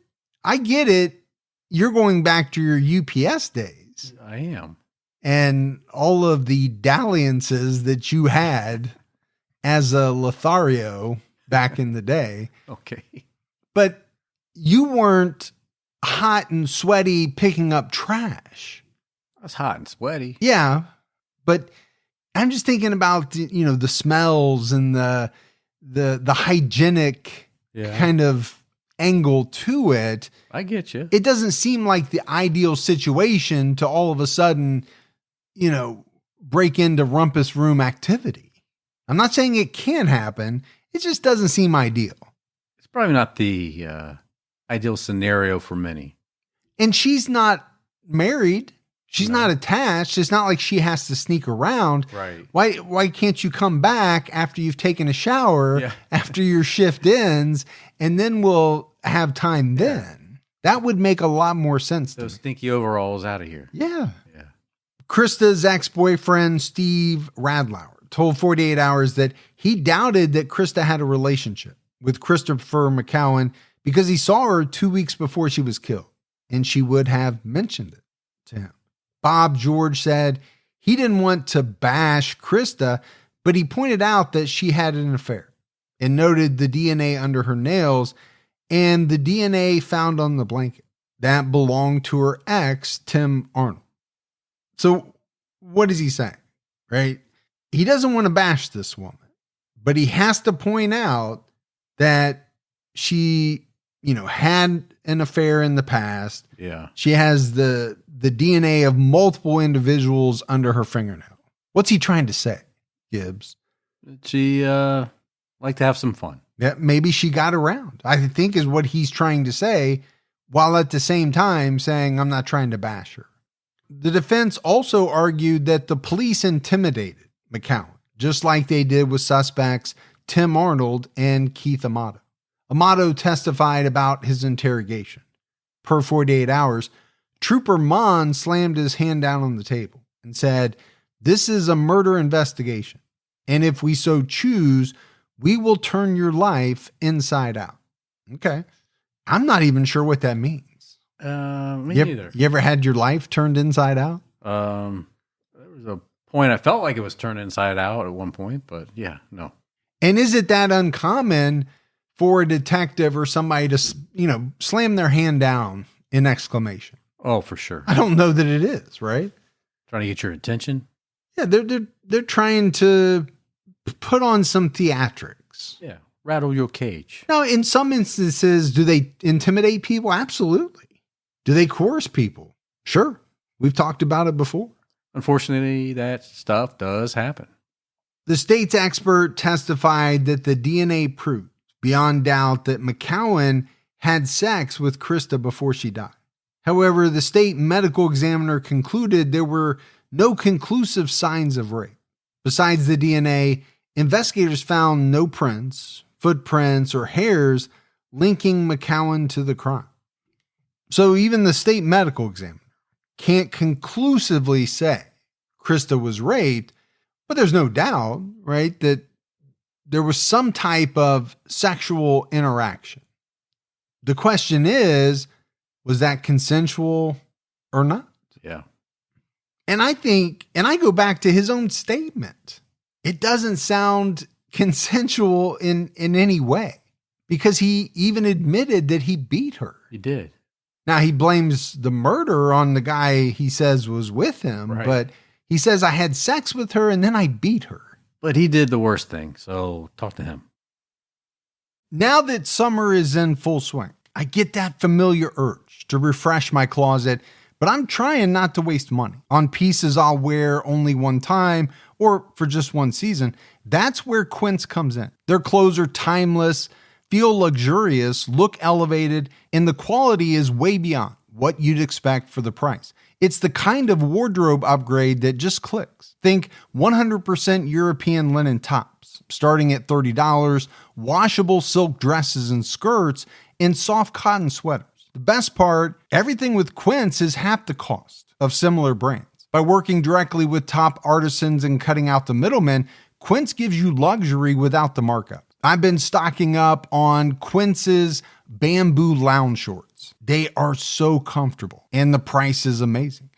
I get it. You're going back to your UPS days. I am. And all of the dalliances that you had as a Lothario back in the day. Okay. But you weren't hot and sweaty picking up trash. I was hot and sweaty. Yeah. But I'm just thinking about, the smells and the hygienic kind of angle to it. I get you. It doesn't seem like the ideal situation to all of a sudden, break into rumpus room activity. I'm not saying it can happen. It just doesn't seem ideal. It's probably not the ideal scenario for many. And she's not married. She's not attached. It's not like she has to sneak around. Right. Why can't you come back after you've taken a shower, after your shift ends, and then we'll have time then? That would make a lot more sense to me. Those stinky overalls out of here. Yeah. Krista's ex-boyfriend, Steve Radlauer, told 48 Hours that he doubted that Christa had a relationship with Christopher McCowen because he saw her 2 weeks before she was killed, and she would have mentioned it to him. Bob George said he didn't want to bash Christa, but he pointed out that she had an affair and noted the DNA under her nails and the DNA found on the blanket that belonged to her ex, Tim Arnold. So what is he saying, right? He doesn't want to bash this woman, but he has to point out that she, had an affair in the past. Yeah. She has the DNA of multiple individuals under her fingernail. What's he trying to say, Gibbs? She liked to have some fun. Yeah, maybe she got around, I think is what he's trying to say, while at the same time saying, I'm not trying to bash her. The defense also argued that the police intimidated McCowen, just like they did with suspects Tim Arnold and Keith Amato. Amato testified about his interrogation. Per 48 Hours, Trooper Mon slammed his hand down on the table and said, "This is a murder investigation, and if we so choose, we will turn your life inside out." Okay. I'm not even sure what that means. Me neither. You ever had your life turned inside out? There was a point I felt like it was turned inside out at one point, but no. And is it that uncommon for a detective or somebody to, slam their hand down in exclamation? Oh, for sure. I don't know that it is, right? Trying to get your attention? Yeah, they're trying to put on some theatrics. Yeah, rattle your cage. Now, in some instances, do they intimidate people? Absolutely. Do they coerce people? Sure. We've talked about it before. Unfortunately, that stuff does happen. The state's expert testified that the DNA proved beyond doubt that McCowen had sex with Christa before she died. However, the state medical examiner concluded there were no conclusive signs of rape. Besides the DNA, investigators found no prints, footprints, or hairs linking McCowen to the crime. So even the state medical examiner can't conclusively say Christa was raped, but there's no doubt, right, that there was some type of sexual interaction. The question is, was that consensual or not? Yeah. And I go back to his own statement. It doesn't sound consensual in any way, because he even admitted that he beat her. He did. Now, he blames the murder on the guy he says was with him, right. But he says, I had sex with her and then I beat her. But he did the worst thing, so talk to him. Now that summer is in full swing, I get that familiar urge to refresh my closet, but I'm trying not to waste money on pieces I'll wear only one time or for just one season. That's where Quince comes in. Their clothes are timeless, feel luxurious, look elevated, and the quality is way beyond what you'd expect for the price. It's the kind of wardrobe upgrade that just clicks. Think 100% European linen tops, starting at $30, washable silk dresses and skirts, and soft cotton sweaters. The best part, everything with Quince is half the cost of similar brands. By working directly with top artisans and cutting out the middlemen, Quince gives you luxury without the markup. I've been stocking up on Quince's bamboo lounge shorts. They are so comfortable and the price is amazing.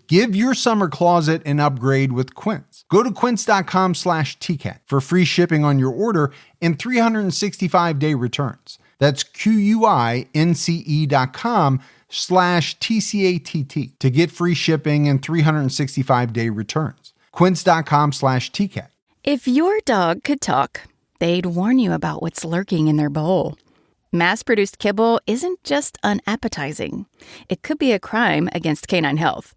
Give your summer closet an upgrade with Quince. Go to quince.com/TCAT for free shipping on your order and 365-day returns. That's QUINCE.com/TCATT to get free shipping and 365-day returns. Quince.com/TCAT. If your dog could talk, they'd warn you about what's lurking in their bowl. Mass-produced kibble isn't just unappetizing. It could be a crime against canine health.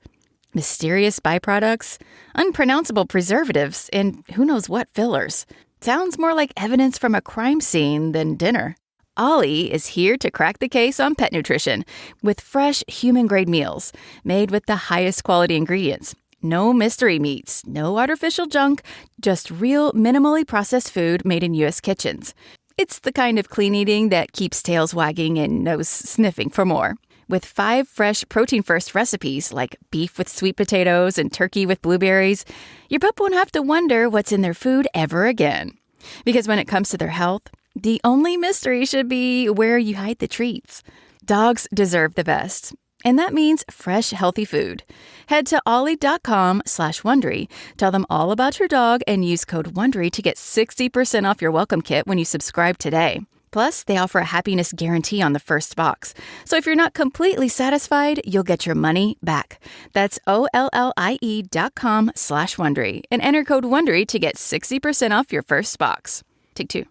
Mysterious byproducts, unpronounceable preservatives, and who knows what fillers. Sounds more like evidence from a crime scene than dinner. Ollie is here to crack the case on pet nutrition with fresh human-grade meals made with the highest quality ingredients. No mystery meats, no artificial junk, just real minimally processed food made in U.S. kitchens. It's the kind of clean eating that keeps tails wagging and nose sniffing for more. With 5 fresh protein-first recipes like beef with sweet potatoes and turkey with blueberries, your pup won't have to wonder what's in their food ever again. Because when it comes to their health, the only mystery should be where you hide the treats. Dogs deserve the best, and that means fresh, healthy food. Head to ollie.com/Wondery. Tell them all about your dog and use code Wondery to get 60% off your welcome kit when you subscribe today. Plus, they offer a happiness guarantee on the first box. So if you're not completely satisfied, you'll get your money back. That's OLLIE.com/Wondery and enter code Wondery to get 60% off your first box. Take 2.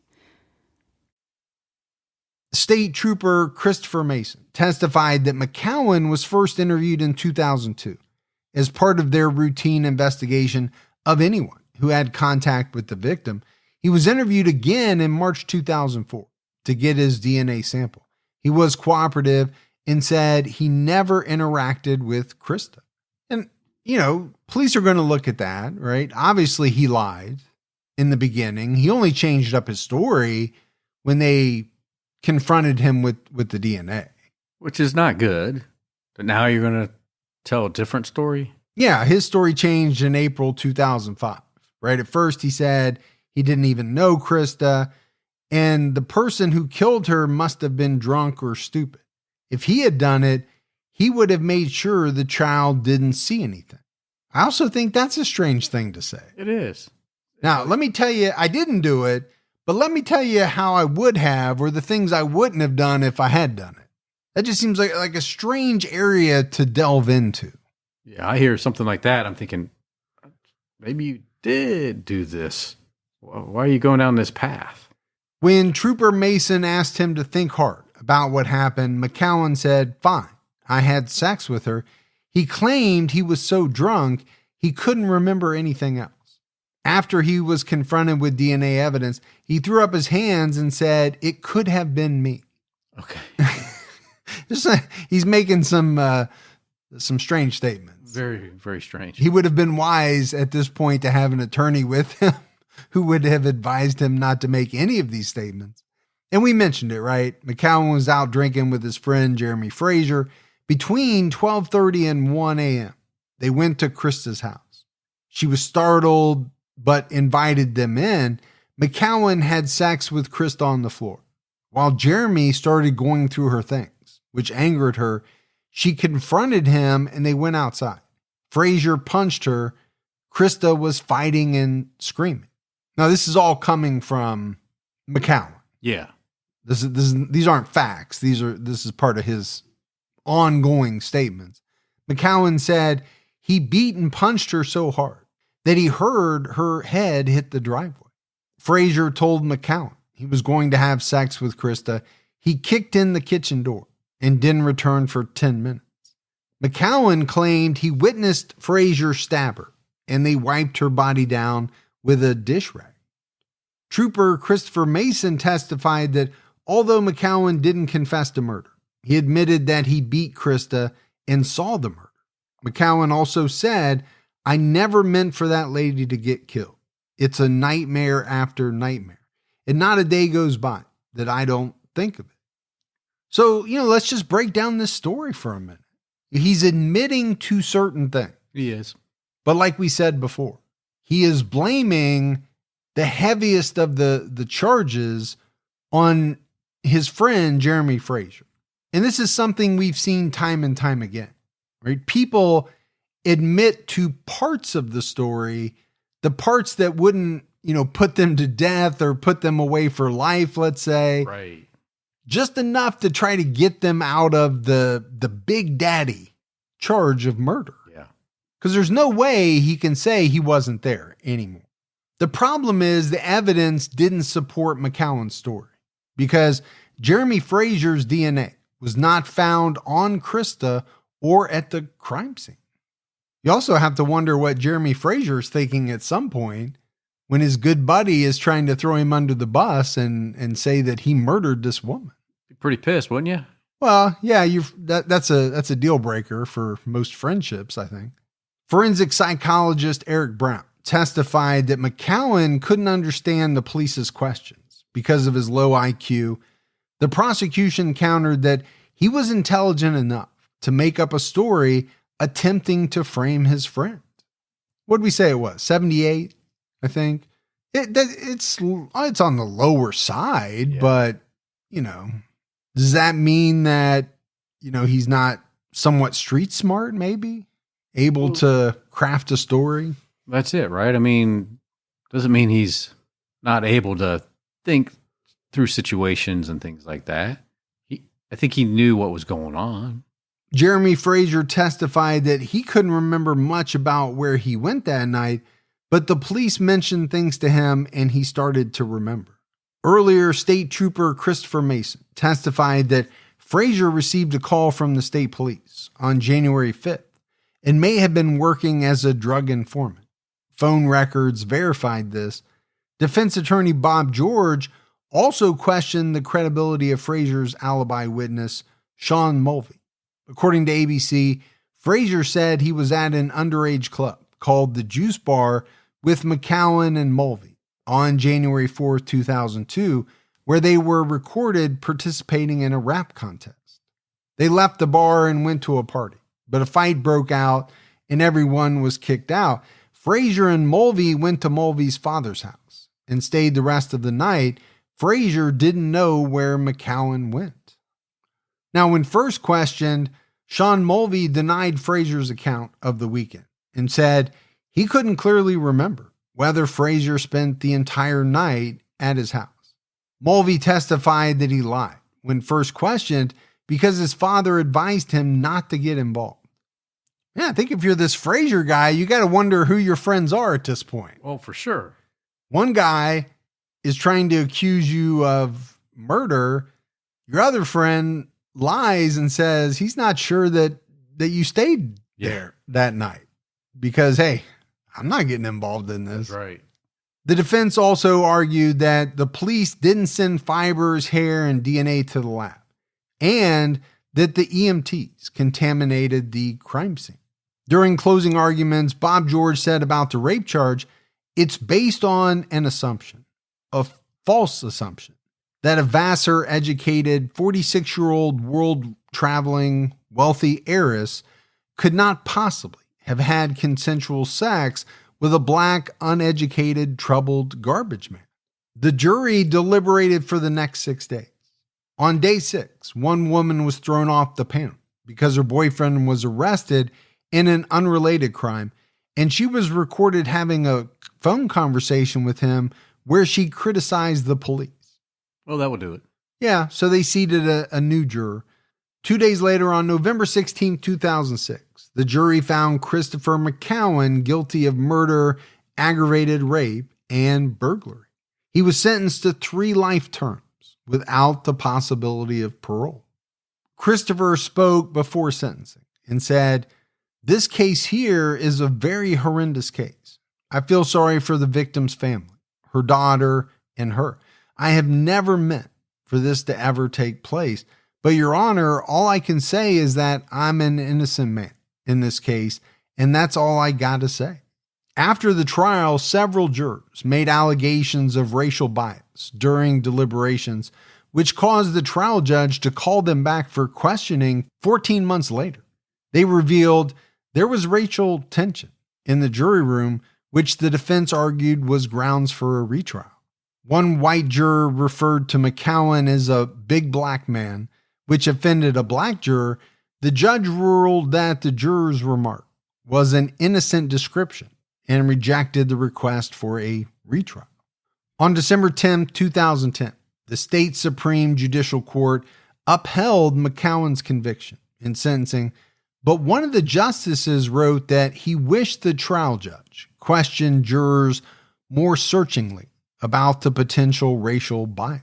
State Trooper Christopher Mason testified that McCowen was first interviewed in 2002 as part of their routine investigation of anyone who had contact with the victim. He was interviewed again in March 2004 to get his DNA sample. He was cooperative and said he never interacted with Christa. And, police are going to look at that, right? Obviously, he lied in the beginning. He only changed up his story when they confronted him with the DNA. Which is not good. But now you're going to tell a different story? Yeah, his story changed in April 2005, right? At first, he said he didn't even know Christa, and the person who killed her must have been drunk or stupid. If he had done it, he would have made sure the child didn't see anything. I also think that's a strange thing to say. It is. Now, let me tell you, I didn't do it, but let me tell you how I would have, or the things I wouldn't have done if I had done it. That just seems like a strange area to delve into. Yeah, I hear something like that. I'm thinking, maybe you did do this. Why are you going down this path? When Trooper Mason asked him to think hard about what happened, McCowen said, "Fine, I had sex with her." He claimed he was so drunk, he couldn't remember anything else. After he was confronted with DNA evidence, he threw up his hands and said, "It could have been me." Okay. He's making some strange statements. Very, very strange. He would have been wise at this point to have an attorney with him who would have advised him not to make any of these statements. And we mentioned it, right? McCowen was out drinking with his friend Jeremy Frazier between 12:30 and 1 a.m. They went to Christa's house. She was startled, but invited them in. McCowen had sex with Christa on the floor. While Jeremy started going through her things, which angered her, she confronted him and they went outside. Frazier punched her. Christa was fighting and screaming. Now, this is all coming from McCowen. Yeah. These aren't facts. This is part of his ongoing statements. McCowen said he beat and punched her so hard that he heard her head hit the driveway. Frazier told McCowen he was going to have sex with Christa. He kicked in the kitchen door and didn't return for 10 minutes. McCowen claimed he witnessed Frazier stab her, and they wiped her body down with a dish rag. Trooper Christopher Mason testified that although McCowen didn't confess to murder, he admitted that he beat Christa and saw the murder. McCowen also said, "I never meant for that lady to get killed. It's a nightmare after nightmare. And not a day goes by that I don't think of it." So, let's just break down this story for a minute. He's admitting to certain things. He is. But like we said before, he is blaming the heaviest of the charges on his friend, Jeremy Frazier. And this is something we've seen time and time again, right? People admit to parts of the story, the parts that wouldn't, put them to death or put them away for life, let's say. Right. Just enough to try to get them out of the big daddy charge of murder. Yeah. Because there's no way he can say he wasn't there anymore. The problem is the evidence didn't support McCowen's story because Jeremy Frazier's DNA was not found on Christa or at the crime scene. You also have to wonder what Jeremy Frazier is thinking at some point. when his good buddy is trying to throw him under the bus and say that he murdered this woman. Be pretty pissed, wouldn't you? Well, yeah, that's a deal breaker for most friendships, I think. Forensic psychologist Eric Brown testified that McCowen couldn't understand the police's questions because of his low IQ. The prosecution countered that he was intelligent enough to make up a story attempting to frame his friend. What did we say it was? 78, I think. It's on the lower side, but, does that mean that, he's not somewhat street smart, maybe? Able to craft a story? That's it, right? I mean, doesn't mean he's not able to think through situations and things like that. I think he knew what was going on. Jeremy Frazier testified that he couldn't remember much about where he went that night, but the police mentioned things to him and he started to remember. Earlier, State Trooper Christopher Mason testified that Frazier received a call from the state police on January 5th and may have been working as a drug informant. Phone records verified this. Defense attorney Bob George also questioned the credibility of Frazier's alibi witness, Sean Mulvey. According to ABC, Frazier said he was at an underage club called the Juice Bar with McCowen and Mulvey on January 4, 2002, where they were recorded participating in a rap contest. They left the bar and went to a party, but a fight broke out and everyone was kicked out. Frazier and Mulvey went to Mulvey's father's house and stayed the rest of the night. Frazier didn't know where McCowen went. Now, when first questioned, Sean Mulvey denied Frazier's account of the weekend and said he couldn't clearly remember whether Frazier spent the entire night at his house. Mulvey testified that he lied when first questioned because his father advised him not to get involved. Yeah, I think if you're this Frazier guy, you got to wonder who your friends are at this point. Oh, for sure. One guy is trying to accuse you of murder. Your other friend lies and says he's not sure that you stayed there that night because, hey, I'm not getting involved in this. Right. The defense also argued that the police didn't send fibers, hair, and DNA to the lab, and that the EMTs contaminated the crime scene. During closing arguments, Bob George said about the rape charge, it's based on an assumption, a false assumption, that a Vassar-educated 46-year-old world-traveling wealthy heiress could not possibly have had consensual sex with a black, uneducated, troubled garbage man. The jury deliberated for the next 6 days. On day 6, one woman was thrown off the panel because her boyfriend was arrested in an unrelated crime, and she was recorded having a phone conversation with him where she criticized the police. Well, that would do it. Yeah, so they seated a new juror. 2 days later, on November 16, 2006, the jury found Christopher McCowen guilty of murder, aggravated rape, and burglary. He was sentenced to 3 life terms without the possibility of parole. Christopher spoke before sentencing and said, "This case here is a very horrendous case. I feel sorry for the victim's family, her daughter, and her. I have never meant for this to ever take place. But Your Honor, all I can say is that I'm an innocent man in this case, and that's all I got to say." After the trial, several jurors made allegations of racial bias during deliberations, which caused the trial judge to call them back for questioning 14 months later. They revealed there was racial tension in the jury room, which the defense argued was grounds for a retrial. One white juror referred to McCowen as a big black man, which offended a black juror. The judge ruled that the juror's remark was an innocent description and rejected the request for a retrial. On December 10, 2010, the state Supreme Judicial Court upheld McCowen's conviction in sentencing, but one of the justices wrote that he wished the trial judge questioned jurors more searchingly about the potential racial bias.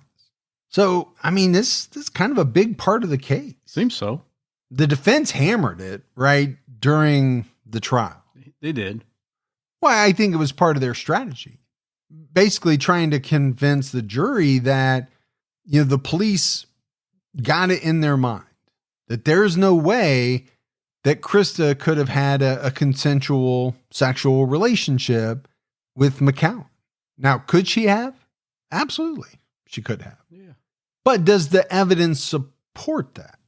So, I mean, this is kind of a big part of the case. Seems so. The defense hammered it, right, during the trial. They did. Well, I think it was part of their strategy. basically trying to convince the jury that, the police got it in their mind that there's no way that Christa could have had a consensual sexual relationship with McCowen. Now, could she have? Absolutely, she could have. Yeah. But does the evidence support that?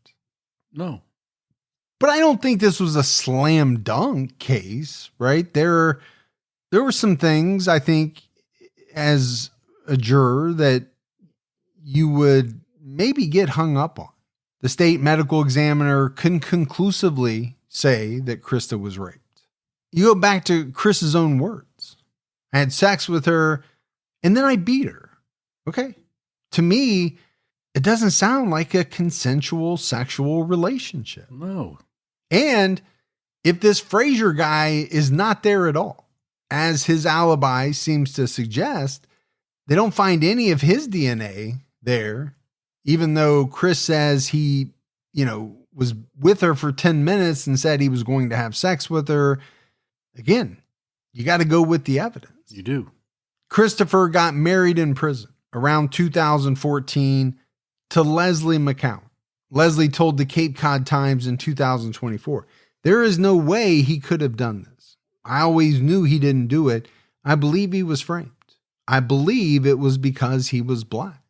No. But I don't think this was a slam dunk case, right? There were some things, I think, as a juror that you would maybe get hung up on. The state medical examiner couldn't conclusively say that Christa was raped. You go back to Chris's own words. I had sex with her and then I beat her. Okay. To me, it doesn't sound like a consensual sexual relationship. No. And if this Frazier guy is not there at all, as his alibi seems to suggest, they don't find any of his DNA there, even though Chris says he, was with her for 10 minutes and said he was going to have sex with her. Again, you got to go with the evidence. You do. Christopher got married in prison around 2014 to Leslie McCowen. Leslie told the Cape Cod Times in 2024, "There is no way he could have done this. I always knew he didn't do it. I believe he was framed. I believe it was because he was black."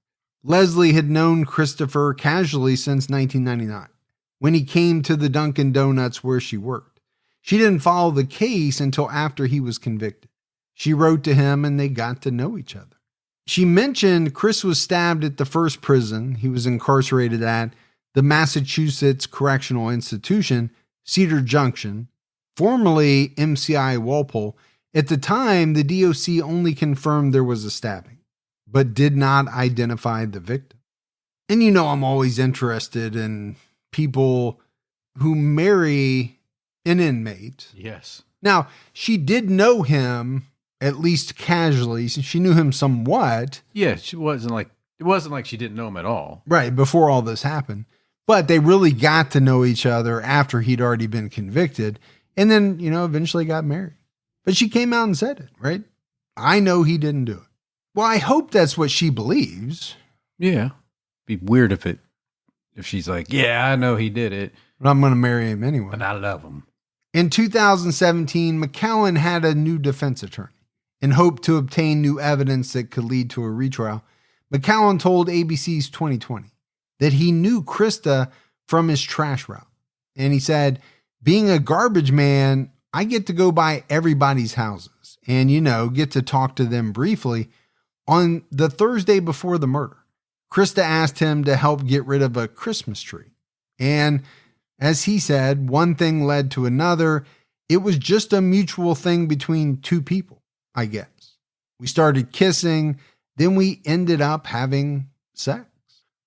Leslie had known Christopher casually since 1999, when he came to the Dunkin' Donuts where she worked. She didn't follow the case until after he was convicted. She wrote to him and they got to know each other. She mentioned Chris was stabbed at the first prison he was incarcerated at, the Massachusetts Correctional Institution, Cedar Junction, formerly MCI Walpole. At the time, the DOC only confirmed there was a stabbing, but did not identify the victim. And I'm always interested in people who marry an inmate. Yes. Now, she did know him, at least casually. She knew him somewhat. Yeah, it wasn't like she didn't know him at all. Right, before all this happened. But they really got to know each other after he'd already been convicted. And then, eventually got married. But she came out and said it, right? I know he didn't do it. Well, I hope that's what she believes. Yeah. Be weird if she's like, yeah, I know he did it, But I'm going to marry him anyway. but I love him. In 2017, McCowen had a new defense attorney in hope to obtain new evidence that could lead to a retrial. McCowen told ABC's 2020 that he knew Christa from his trash route. And he said, "Being a garbage man, I get to go by everybody's houses and, get to talk to them briefly." On the Thursday before the murder, Christa asked him to help get rid of a Christmas tree. And as he said, one thing led to another. It was just a mutual thing between two people, I guess. We started kissing, then we ended up having sex.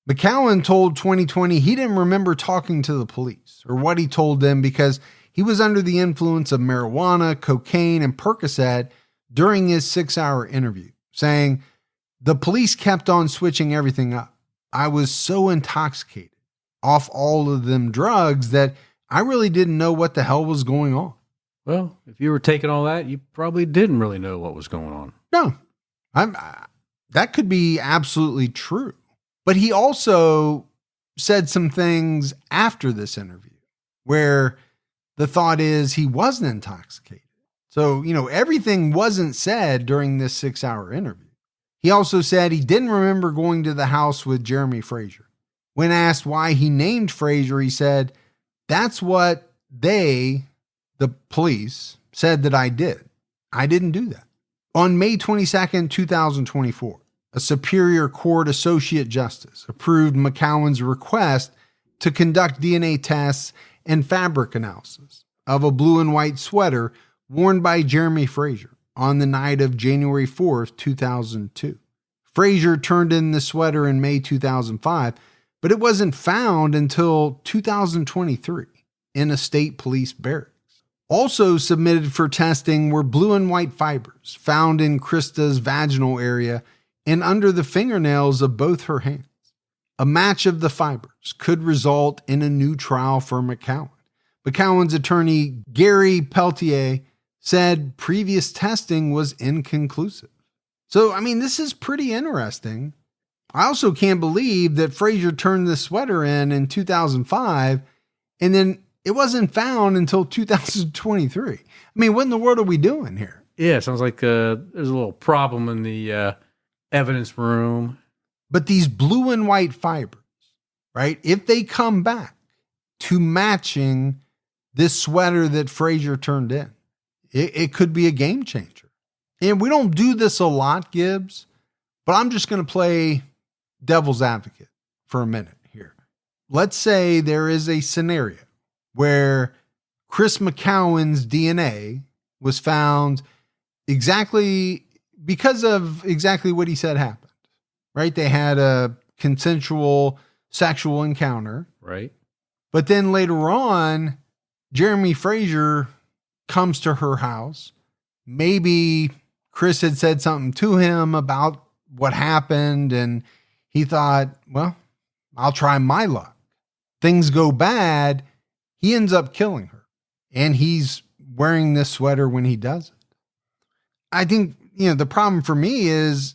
McCowen told 2020 he didn't remember talking to the police or what he told them because he was under the influence of marijuana, cocaine, and Percocet during his 6-hour interview, saying, "The police kept on switching everything up. I was so intoxicated off all of them drugs that I really didn't know what the hell was going on." Well, if you were taking all that, you probably didn't really know what was going on. No, that could be absolutely true. But he also said some things after this interview where the thought is he wasn't intoxicated. So, everything wasn't said during this 6-hour interview. He also said he didn't remember going to the house with Jeremy Frazier. When asked why he named Frazier, he said, "That's what the police, said that I did. I didn't do that." On May 22nd, 2024, a Superior Court Associate Justice approved McCowen's request to conduct DNA tests and fabric analysis of a blue and white sweater worn by Jeremy Frazier on the night of January 4th, 2002. Frazier turned in the sweater in May 2005, but it wasn't found until 2023 in a state police barracks. Also submitted for testing were blue and white fibers found in Christa's vaginal area and under the fingernails of both her hands. A match of the fibers could result in a new trial for McCowen. McCowen's attorney, Gary Peltier, said previous testing was inconclusive. So, I mean, this is pretty interesting. I also can't believe that Fraser turned this sweater in 2005, and then it wasn't found until 2023. I mean, what in the world are we doing here? Yeah, sounds like there's a little problem in the evidence room. But these blue and white fibers, right? If they come back to matching this sweater that Fraser turned in, it could be a game changer. And we don't do this a lot, Gibbs, but I'm just going to play devil's advocate for a minute here. Let's say there is a scenario where Chris McCowen's DNA was found exactly because of exactly what he said happened, right? They had a consensual sexual encounter. Right. But then later on, Jeremy Fraser comes to her house. Maybe Chris had said something to him about what happened, and he thought, well, I'll try my luck. Things go bad. He ends up killing her, and he's wearing this sweater when he does it. I think, the problem for me is,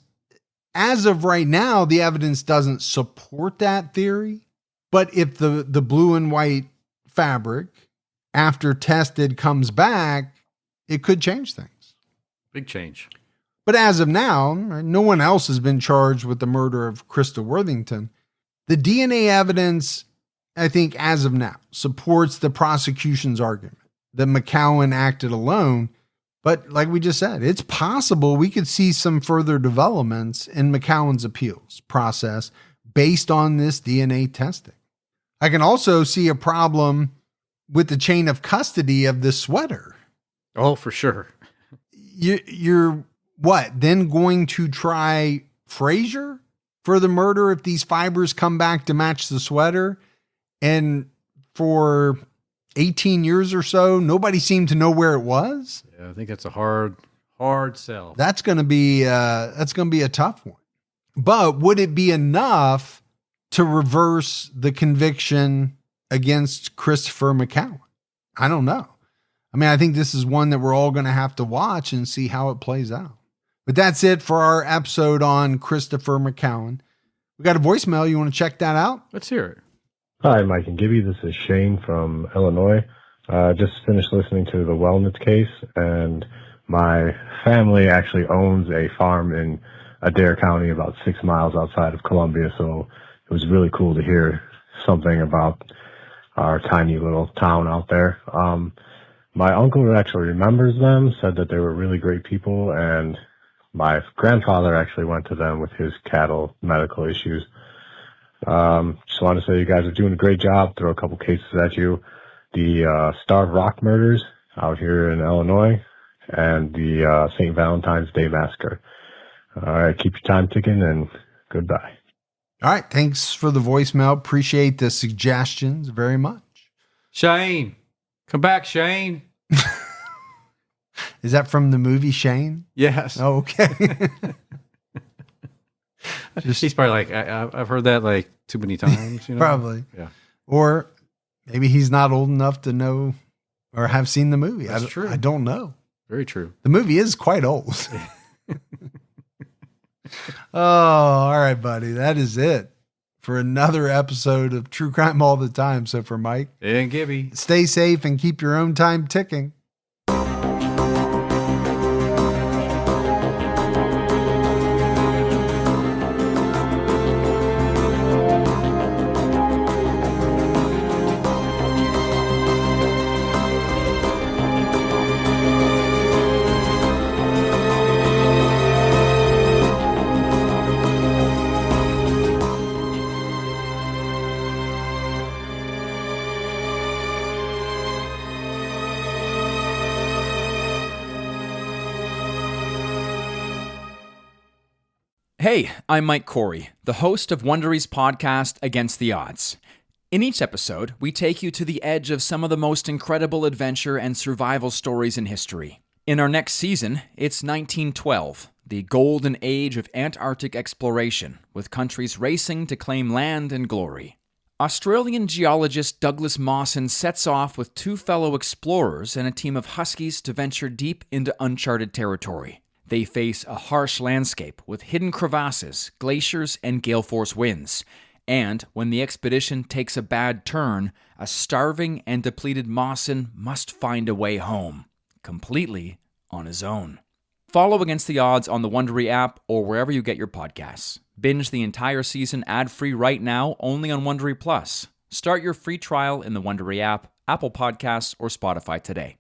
as of right now, the evidence doesn't support that theory. But if the blue and white fabric, after tested, comes back, it could change things. Big change. But as of now, no one else has been charged with the murder of Christa Worthington. The DNA evidence, I think, as of now, supports the prosecution's argument that McCowen acted alone. But like we just said, it's possible we could see some further developments in McCowen's appeals process based on this DNA testing. I can also see a problem with the chain of custody of this sweater. Oh, for sure. You're what? Then going to try Fraser for the murder if these fibers come back to match the sweater? And for 18 years or so, nobody seemed to know where it was. Yeah, I think that's a hard sell. That's going to be a tough one. But would it be enough to reverse the conviction against Christopher McCowen? I don't know. I mean, I think this is one that we're all going to have to watch and see how it plays out. But that's it for our episode on Christopher McCowen. We got a voicemail. You want to check that out? Let's hear it. Hi, Mike and Gibby. This is Shane from Illinois. Just finished listening to the Wellness case, and my family actually owns a farm in Adair County, about 6 miles outside of Columbia, so it was really cool to hear something about our tiny little town out there. My uncle who actually remembers them said that they were really great people, and my grandfather actually went to them with his cattle medical issues. Just want to say you guys are doing a great job. Throw a couple cases at you. The Starved Rock murders out here in Illinois, and the St. Valentine's Day massacre. All right, keep your time ticking, and goodbye. All right, thanks for the voicemail. Appreciate the suggestions very much. Shane, come back, Shane. Is that from the movie Shane? Yes. Oh, okay. He's probably like, I've heard that like too many times. Probably. Yeah. Or maybe he's not old enough to know or have seen the movie. That's true. I don't know. Very true. The movie is quite old. Oh, all right, buddy. That is it for another episode of True Crime All the Time. So for Mike and Gibby, stay safe and keep your own time ticking. Hey, I'm Mike Corey, the host of Wondery's podcast, Against the Odds. In each episode, we take you to the edge of some of the most incredible adventure and survival stories in history. In our next season, it's 1912, the golden age of Antarctic exploration, with countries racing to claim land and glory. Australian geologist Douglas Mawson sets off with 2 fellow explorers and a team of huskies to venture deep into uncharted territory. They face a harsh landscape with hidden crevasses, glaciers, and gale force winds. And when the expedition takes a bad turn, a starving and depleted Mawson must find a way home, completely on his own. Follow Against the Odds on the Wondery app or wherever you get your podcasts. Binge the entire season ad-free right now, only on Wondery Plus. Start your free trial in the Wondery app, Apple Podcasts, or Spotify today.